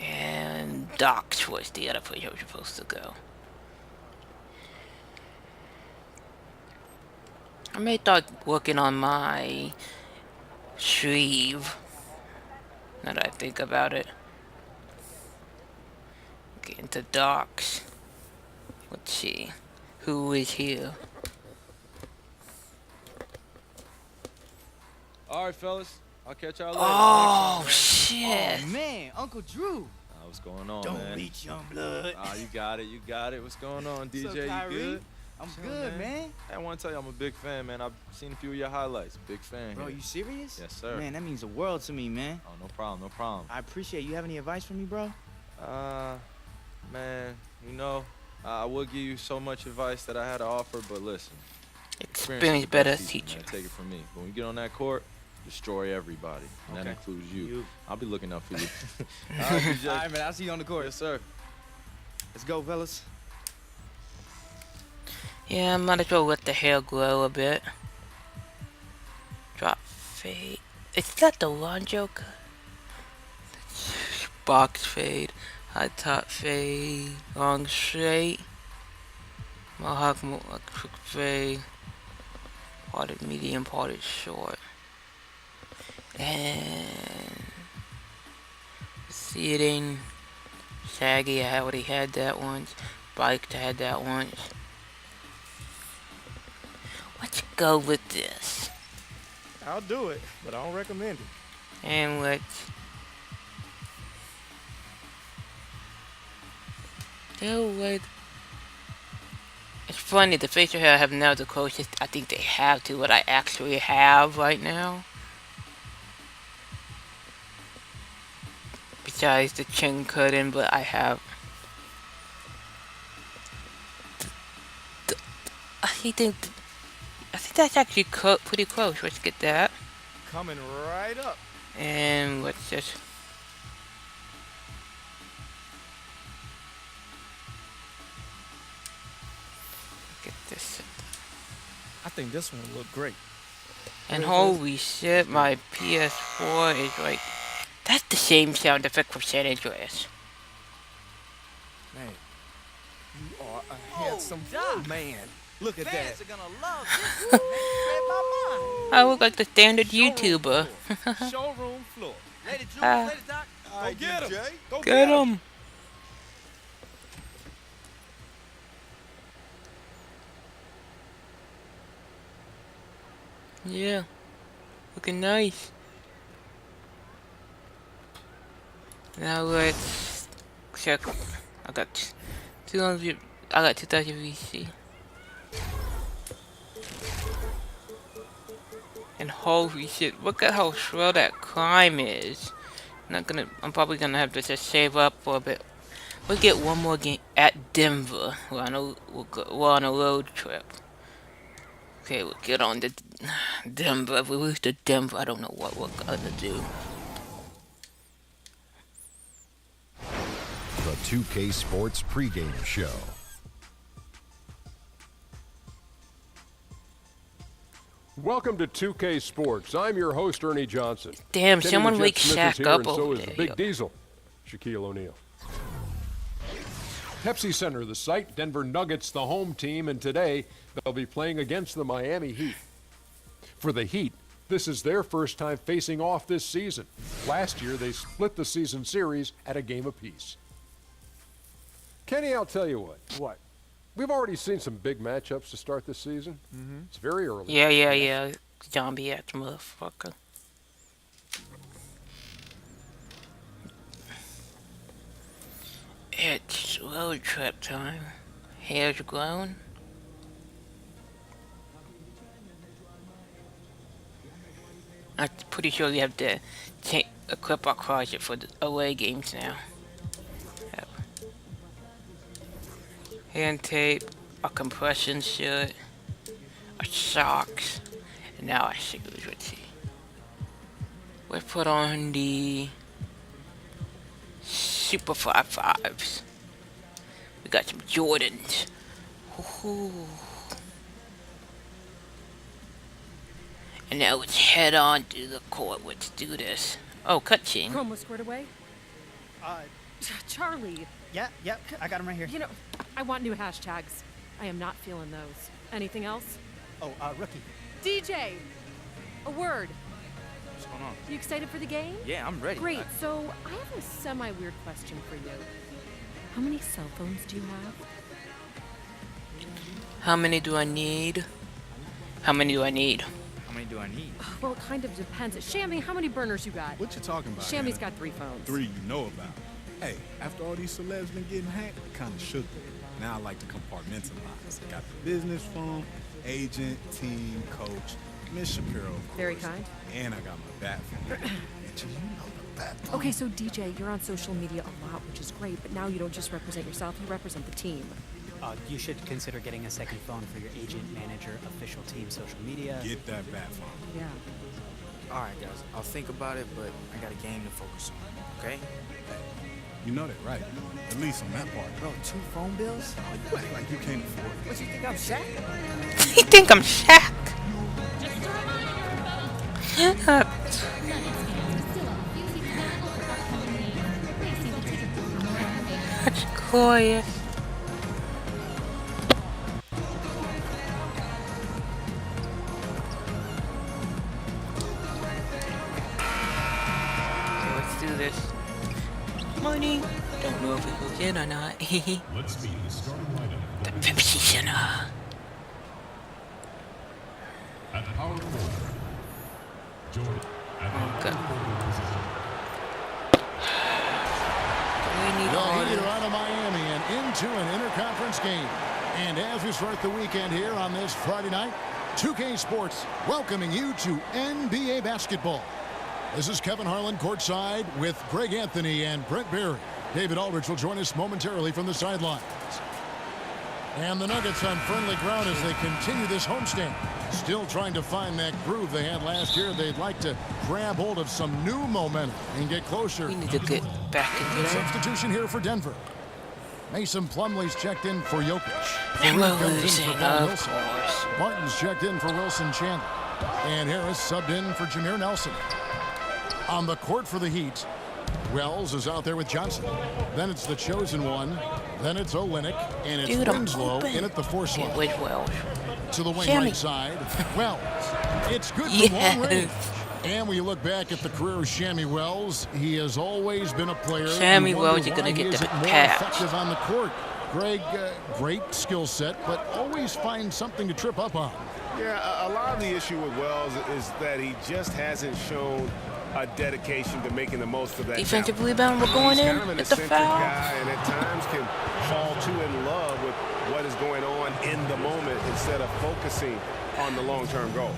E: And Docks was the other place I was supposed to go. I may start working on my sleeve. Now that I think about it. Get into Docks. Let's see. Who is here?
U: All right, fellas. I'll catch y'all later.
E: Oh, shit.
Q: Oh, man. Uncle Drew.
U: What's going on,
Q: Don't
U: man?
Q: reach, young blood.
U: You got it. What's going on, DJ?
Q: What's up,
U: You
Q: Kyrie?
U: good?
Q: I'm
U: Chill,
Q: good, man.
U: Hey, I want to tell you I'm a big fan, man. I've seen a few of your highlights. Big fan.
Q: Bro,
U: here.
Q: you serious?
U: Yes, sir.
Q: Man, that means the world to me, man.
U: Oh, no problem.
Q: I appreciate it. You have any advice for me, bro?
U: Man, you know, I would give you so much advice that I had to offer, but listen.
E: Experience better teacher.
U: Man. Take it from me. When we get on that court, destroy everybody. And that includes you. I'll be looking out for you. All right, DJ.
Q: All right, man. I'll see you on the court.
U: Yes, sir.
Q: Let's go, fellas.
E: Yeah, I might as well let the hair grow a bit. Drop fade. Is that the one joke? Box fade. High top fade. Long straight. Mohawk quick fade. Parted medium, parted short. And seating. Shaggy, I already had that once. Biked, I had that once. Let's go with this.
K: I'll do it, but I don't recommend it.
E: And let's go with. It's funny, the facial hair I have now is the closest I think they have to what I actually have right now. Besides the chin cutting, but I have. I think that's actually pretty close. Let's get that.
K: Coming right up.
E: And let's just. Get this.
K: I think this one will look great.
E: And holy shit, my PS4 is like. That's the same sound effect for San Andreas.
K: Man, you are a handsome man. Look at
Q: Fans
K: that.
Q: are gonna love this. Read my mind.
E: I look like the standard YouTuber.
K: Showroom floor.
Q: Lady Drew, Lady Doc.
K: Go get him. Go
E: Get him. Yeah, looking nice. Now let's check. I got 200. I got 2,000 VC. And holy shit, look at how slow that climb is. I'm probably gonna have to just save up for a bit. We'll get one more game at Denver. We're on a road trip. Okay, we'll get on to Denver. If we lose to Denver, I don't know what we're gonna do.
G: The 2K Sports pregame show.
H: Welcome to 2K Sports. I'm your host, Ernie Johnson.
E: Damn,
H: Kenny
E: someone
H: the Jet
E: wake
H: Smith is
E: Shaq
H: here,
E: up
H: and so
E: over
H: is the
E: there,
H: Big
E: yo.
H: Diesel, Shaquille O'Neal. Pepsi Center, the site. Denver Nuggets, the home team, and today they'll be playing against the Miami Heat. For the Heat, This is their first time facing off this season. Last year, they split the season series at a game apiece. Kenny, I'll tell you what.
S: What?
H: We've already seen some big matchups to start this season. It's very early.
E: Yeah. Zombie ass motherfucker. It's road trip time. Hair's grown. I'm pretty sure we have to equip our closet for the away games now. Yep. Hand tape, a compression shirt, our socks, and now our shoes. Let's see. Let's put on the Super 5.5s. We got some Jordans. Woohoo. And now let's head on to the court. Let's do this. Oh, cutscene.
D: Chrome was squared away? Charlie.
P: Yeah, I got him right here.
D: You know, I want new hashtags. I am not feeling those. Anything else?
P: Oh, rookie.
D: DJ! A word.
C: What's going on?
D: You excited for the game?
C: Yeah, I'm ready.
D: Great. So, I have a semi-weird question for you. How many cell phones do you have?
E: How many do I need? How many do I need?
C: How many do I need?
D: Well, it kind of depends. Shammy, how many burners you got?
B: What you talking about?
D: Shammy's
B: Hannah?
D: got 3 phones.
B: 3 you know about. Hey, after all these celebs been getting hacked, I kind of shook it. Now I like to compartmentalize. Got the business phone, agent, team, coach, Miss Shapiro, of course.
D: Very kind.
B: And I got my bat phone. And you know the bat phone.
D: Okay, so DJ, you're on social media a lot, which is great, but now you don't just represent yourself, you represent the team.
V: You should consider getting a second phone for your agent, manager, official team, social media.
B: Get that bat phone.
D: Yeah.
C: All right, guys. I'll think about it, but I got a game to focus on. Okay?
B: You know that, right? At least on that part.
P: Bro, 2 phone bills?
B: Oh, you act like you can't afford it.
P: What, you think I'm Shaq?
E: You think I'm Shaq? That's glorious. Do this. Morning. Don't know if it goes in or not.
G: Let's meet the starting lineup.
E: The Pepsi Center.
G: At power forward, Jordan. At the forward position.
L: The Heat are out of Miami and into an interconference game. And as we start the weekend here on this Friday night, 2K Sports welcoming you to NBA basketball. This is Kevin Harlan courtside with Greg Anthony and Brett Berry. David Aldridge will join us momentarily from the sidelines. And the Nuggets on friendly ground as they continue this homestand. Still trying to find that groove they had last year. They'd like to grab hold of some new momentum and get closer.
E: We need to get back into that.
L: Substitution here for Denver. Mason Plumlee's checked in for Jokic. Martin's checked in for Wilson Chandler. And Harris subbed in for Jameer Nelson. On the court for the Heat, Wells is out there with Johnson. Then it's the chosen one. Then it's Olynyk, and it's Winslow in at the 4 slot. To the wing right side, Wells. It's good from long range. And when you look back at the career of Shammy Wells, he has always been a player.
E: Shammy Wells, you're gonna get the
L: more
E: pass.
L: effective on the court. Greg, great skill set, but always finds something to trip up on.
M: Yeah, a lot of the issue with Wells is that he just hasn't shown a dedication to making the most of that.
E: Defensive rebound, we're going in
M: He's
E: with the foul.
M: guy, and at times can fall too in love with what is going on in the moment instead of focusing on the long-term goals.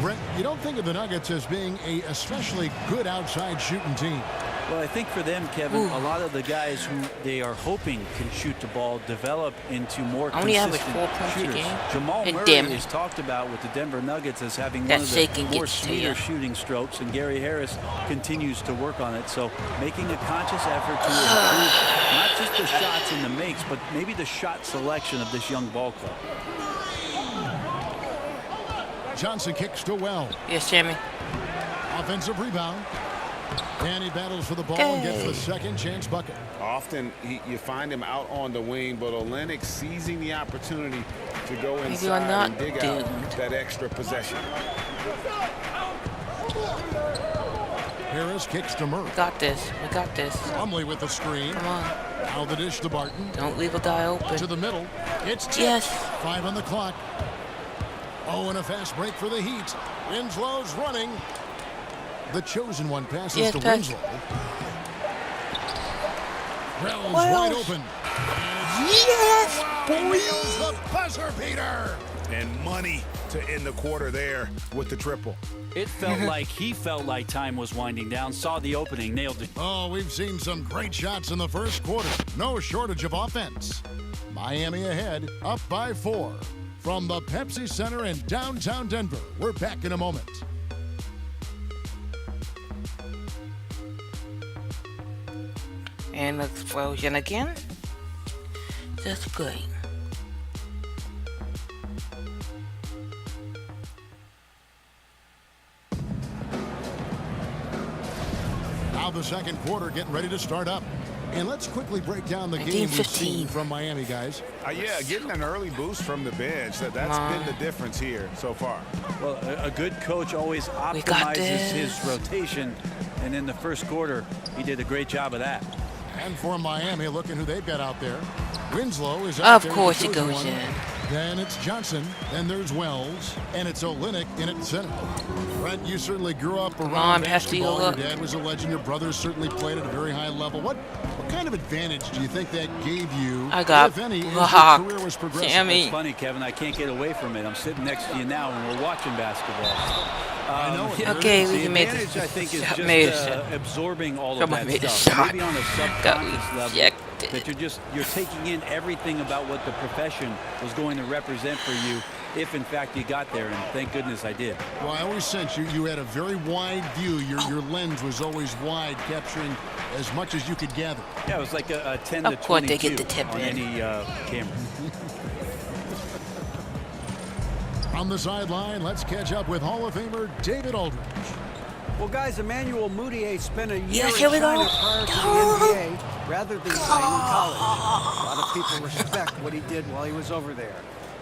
L: Brent, you don't think of the Nuggets as being a especially good outside shooting team.
I: Well, I think for them, Kevin, a lot of the guys who they are hoping can shoot the ball develop into more consistent shooters. Jamal Murray is talked about with the Denver Nuggets as having one of the more sweeter shooting strokes, and Gary Harris continues to work on it. So making a conscious effort to improve not just the shots in the makes, but maybe the shot selection of this young ball club.
L: Johnson kicks to Wells.
E: Yes, Jimmy.
L: Offensive rebound. And he battles for the ball and gets the second chance bucket.
M: Often you find him out on the wing, but Olenek seizing the opportunity to go inside and dig out that extra possession.
L: Harris kicks to Murray.
E: We got this. We got this.
L: Plumlee with the screen.
E: Come on.
L: Now the dish to Barton.
E: Don't leave a guy open.
L: To the middle. It's tipped.
E: Yes.
L: 5 on the clock. Oh, and a fast break for the Heat. Winslow's running. The chosen one passes to Winslow. Wells wide open.
E: Yes,
L: boy. The buzzer beater.
M: And money to end the quarter there with the triple.
I: It felt like he felt like time was winding down, saw the opening, nailed it.
L: Oh, we've seen some great shots in the first quarter. No shortage of offense. Miami ahead, up by 4. From the Pepsi Center in downtown Denver. We're back in a moment.
E: And explosion again. That's great.
L: Now the second quarter getting ready to start up. And let's quickly break down the game we've seen from Miami, guys.
M: Yeah, getting an early boost from the bench. That's been the difference here so far.
I: Well, a good coach always optimizes his rotation. And in the first quarter, he did a great job of that.
L: And for Miami, looking who they've got out there. Winslow is out there.
E: Of course it goes in.
L: Then it's Johnson. Then there's Wells. And it's Olenek in at center. Brent, you certainly grew up around basketball. Your dad was a legend. Your brothers certainly played at a very high level. What kind of advantage do you think that gave you, if any, as your career was progressing?
I: It's funny, Kevin. I can't get away from it. I'm sitting next to you now and we're watching basketball.
L: I know.
E: Okay, we can make
I: the advantage, I think, is just absorbing all of that stuff.
E: Shot.
I: Maybe on a subconscious level, that you're taking in everything about what the profession was going to represent for you, if in fact you got there, and thank goodness I did.
L: Well, I always sensed you had a very wide view. Your lens was always wide, capturing as much as you could gather.
I: Yeah, it was like a 10 to 22
E: they get the tip
I: on
E: in.
I: any camera.
L: On the sideline, let's catch up with Hall of Famer David Aldridge.
N: Well, guys, Emmanuel Mudiay spent a year
E: Yes,
N: in
E: here we
N: China
E: go.
N: prior to the NBA rather than playing in college. A lot of people respect what he did while he was over there.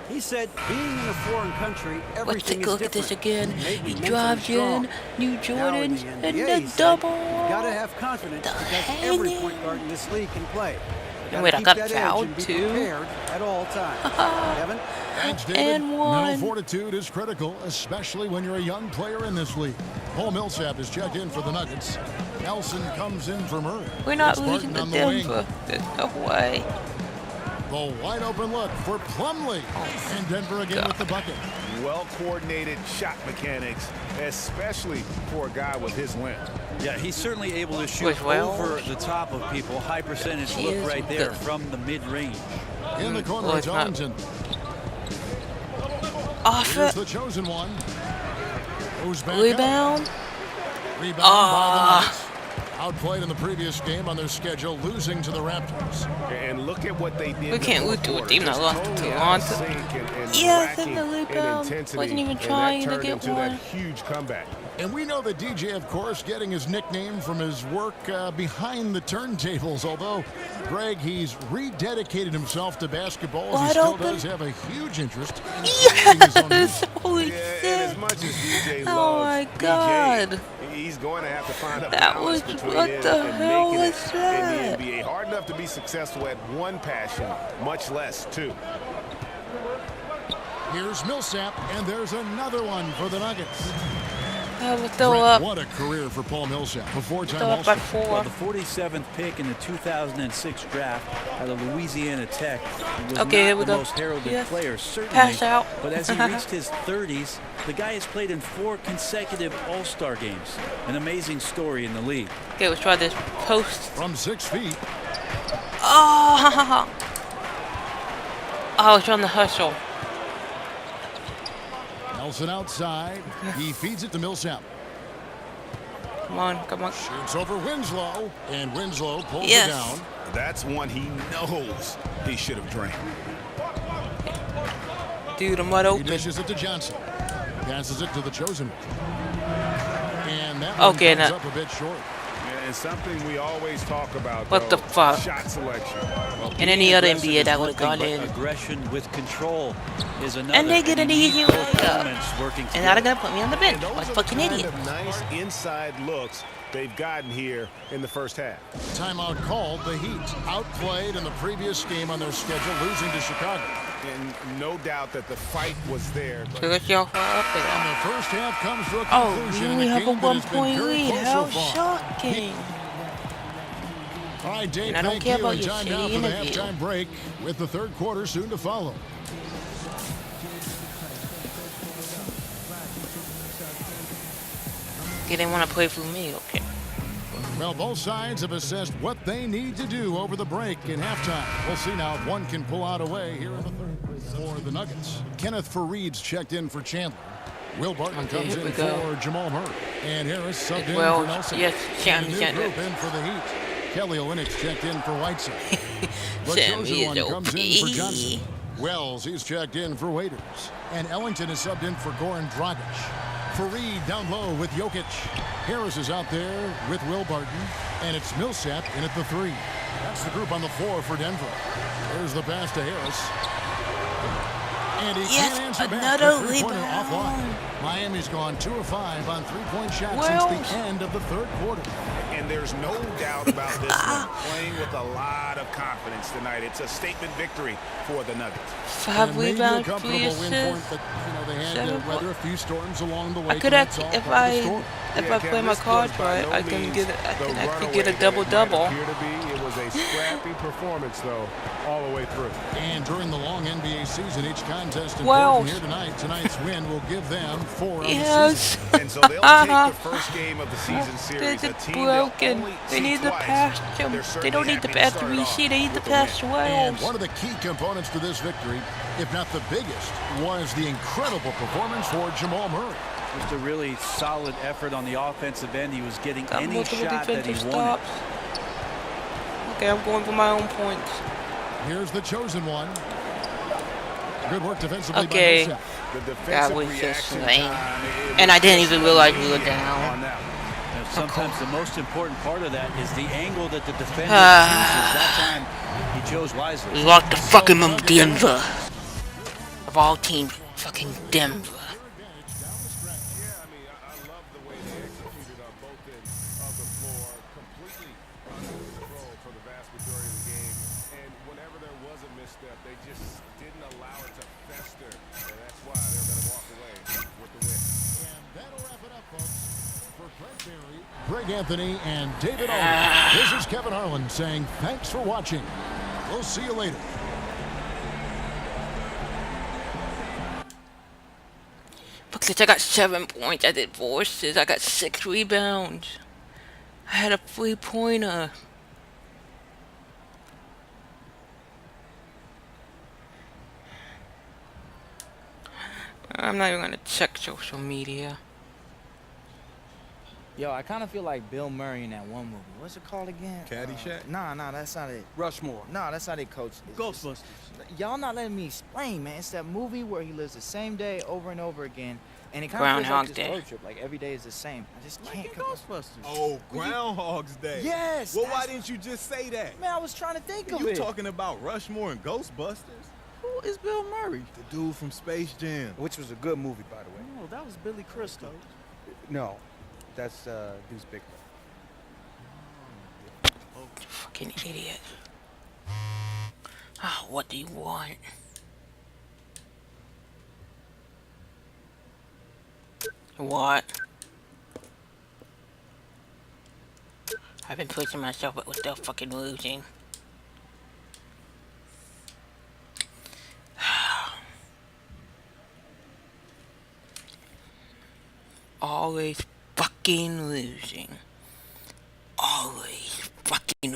N: He said, being in a foreign country, everything is different.
E: Look at this again. He
N: mentally
E: drives
N: strong.
E: in New Jordans
N: Now in
E: and
N: NBA,
E: the double.
N: You got to have confidence because every point guard in this league can play.
E: Wait, I got fouled too.
N: Prepared at all times. Kevin?
L: Thanks, David.
E: And one.
L: Mental fortitude is critical, especially when you're a young player in this league. Paul Millsap is checked in for the Nuggets. Nelson comes in for Murray.
E: We're not
L: It's
E: losing
L: Barton
E: to
L: on the wing.
E: Denver. There's no way.
L: The wide open look for Plumlee. And Denver again with the bucket.
M: Well-coordinated shot mechanics, especially for a guy with his length.
I: Yeah, he's certainly able to shoot over the top of people. High percentage look right there from the mid-range.
L: In the corner, it's Ellington.
E: Off
L: Here's
E: it.
L: the chosen one. Goes back
E: Rebound.
L: Out. Rebound by the Nuggets. Outplayed in the previous game on their schedule, losing to the Raptors.
M: And look at what they did.
E: We can't lose to a team that lost to Toronto. Yes, and the rebound. Wasn't even trying to get one.
M: That huge comeback.
L: And we know that DJ, of course, getting his nickname from his work behind the turntables. Although, Greg, he's rededicated himself to basketball. He still does have a huge interest in
E: Yes! Holy
M: yeah,
E: shit.
M: and as much as DJ
E: Oh
M: loves
E: my God.
M: DJ, he's going to have to find a
E: That
M: balance
E: was
M: between
E: what
M: it
E: the
M: and
E: hell
M: making
E: was
M: it
E: that?
M: in the NBA. Hard enough to be successful at one passion, much less two.
L: Here's Millsap, and there's another one for the Nuggets.
E: Throw up.
L: What a career for Paul Millsap. Before time
E: Throw up by
L: All-Star.
E: 4.
I: Well, the 47th pick in the 2006 draft out of Louisiana Tech. He was
E: Okay, here we
I: not the
E: go.
I: most heralded
E: Yes.
I: player, certainly.
E: Pass out.
I: But as he reached his 30s, the guy has played in 4 consecutive All-Star games. An amazing story in the league.
E: Okay, let's try this post.
L: From 6 feet.
E: Oh, I was trying to hustle.
L: Nelson outside. He feeds it to Millsap.
E: Come on, come on.
L: Shoots over Winslow, and Winslow pulls
E: Yes.
L: it down.
M: That's one he knows he should have drained.
E: Dude, I'm wide
L: He
E: open.
L: dishes it to Johnson. Passes it to the chosen one. And that one
E: Okay,
L: comes
E: now.
L: up a bit short.
M: and something we always talk about,
E: What
M: though,
E: the fuck?
M: shot selection. Well,
E: In any other
I: aggressive
E: NBA,
I: is
E: that
I: one
E: would have
I: thing,
E: gone
I: but
E: in.
I: aggression with control is another.
E: And they get an
I: you need
E: easy
I: both
E: layup.
I: elements working
E: And now they're
I: together.
E: gonna put me on the bench.
M: And those
E: Like
M: are
E: fucking
M: the kind
E: idiot.
M: of nice inside looks they've gotten here in the first half.
L: Timeout called. The Heat outplayed in the previous game on their schedule, losing to Chicago.
M: And no doubt that the fight was there.
E: So let's y'all far up
L: And
E: there.
L: the first half comes to a
E: Oh,
L: conclusion
E: we
L: in
E: only
L: a
E: have a
L: game that has been
E: 1-point
L: very
E: lead.
L: close
E: How
L: so far.
E: shocking.
L: All right, Dave,
E: And I don't
L: thank
E: care
L: you.
E: about
L: And
E: your
L: time now
E: shitty
L: for the
E: interview.
L: halftime break with the third quarter soon to follow.
E: They didn't want to play for me. Okay.
L: Well, both sides have assessed what they need to do over the break in halftime. We'll see now if one can pull out a way here in the third for the Nuggets. Kenneth Fareed's checked in for Chandler. Will Barton
E: Okay,
L: comes
E: here
L: in
E: we go.
L: for Jamal Murray. And Harris subbed in
E: Well,
L: for Nelson.
E: yes,
L: and a new
E: Chandler.
L: group in for the Heat. Kelly Olynyk's checked in for Whiteside. The
E: Sammy
L: chosen one
E: is
L: comes
E: OP.
L: in for Johnson. Wells, he's checked in for Waiters. And Ellington is subbed in for Goran Dragic. Fareed down low with Jokic. Harris is out there with Will Barton. And it's Millsap in at the 3. That's the group on the floor for Denver. There's the pass to Harris. And he
E: Yes,
L: can't answer back.
E: another
L: The three-pointer
E: rebound.
L: offline. Miami's gone 2 of 5 on three-point shots
E: Well,
L: since the end of the third quarter.
M: And there's no doubt about this one. Playing with a lot of confidence tonight. It's a statement victory for the Nuggets.
E: 5
L: And maybe a
E: rebounds, 3
L: comfortable win for him,
E: assists.
L: but they had
E: 7
L: to weather a few storms along the way.
E: I could
L: That's
E: have,
L: all
E: if
L: part of the
E: I
L: story.
E: play my cards right, I can get I could get a double-double.
M: It was a scrappy performance, though, all the way through.
L: And during the long NBA season, each contest
E: Well,
L: important here tonight. Tonight's win will give them 4 on the
E: yes.
L: season.
M: And so they'll take the first game of the season series.
E: They're
M: A team they'll
E: broken.
M: only
E: They
M: see
E: need to
M: twice.
E: pass
M: They're
E: them. They
M: certainly
E: don't need to
M: happy
E: pass
M: start
E: the
M: off
E: VC. They need to
M: with the
E: pass
M: win.
L: And
E: Wells.
L: one of the key components to this victory, if not the biggest, was the incredible performance for Jamal Murray.
I: Just a really solid effort on the offensive end. He was getting
E: Got
I: any
E: multiple
I: shot that he
E: defensive
I: wanted.
E: stops. Okay, I'm going for my own points.
L: Here's the chosen one. Good work defensively
E: Okay.
L: by Millsap.
M: The
E: That
M: defensive
E: was just
M: reaction
E: lame.
M: time, it
E: And
M: was
E: I didn't
M: just
E: even realize we were
M: lenient
E: down.
M: on that one.
I: Now, sometimes the most important part of that is the angle that the defender chooses. That time, he chose wisely.
E: Lock the fucking Denver. Of all teams, fucking Denver.
L: Greg Anthony and David Aldridge. This is Kevin Harlan saying thanks for watching. We'll see you later.
E: Because I got 7 points. I did 4 assists. I got 6 rebounds. I had a 3-pointer. I'm not even gonna check social media.
C: Yo, I kind of feel like Bill Murray in that one movie. What's it called again?
B: Caddyshack?
C: Nah, that's not it.
N: Rushmore.
C: No, that's not it, Coach.
N: Ghostbusters.
C: Y'all not letting me explain, man. It's that movie where he lives the same day over and over again, and it kind of feels
E: Groundhog
C: like this
E: Day.
C: road trip. Like every day is the same. I just can't.
N: Ghostbusters.
B: Oh, Groundhog's Day.
C: Yes,
B: Well, why
C: that's-
B: didn't you just say that?
C: Man, I was trying to think of
B: You
C: it.
B: talking about Rushmore and Ghostbusters?
C: Who is Bill Murray?
B: The dude from Space Jam.
N: Which was a good movie, by the way.
C: No, that was Billy Crystal.
N: No, that's Deuce Bigler.
E: Fucking idiot. Ah, what do you want? What? I've been pushing myself, but we're still fucking losing. Always fucking losing. Always.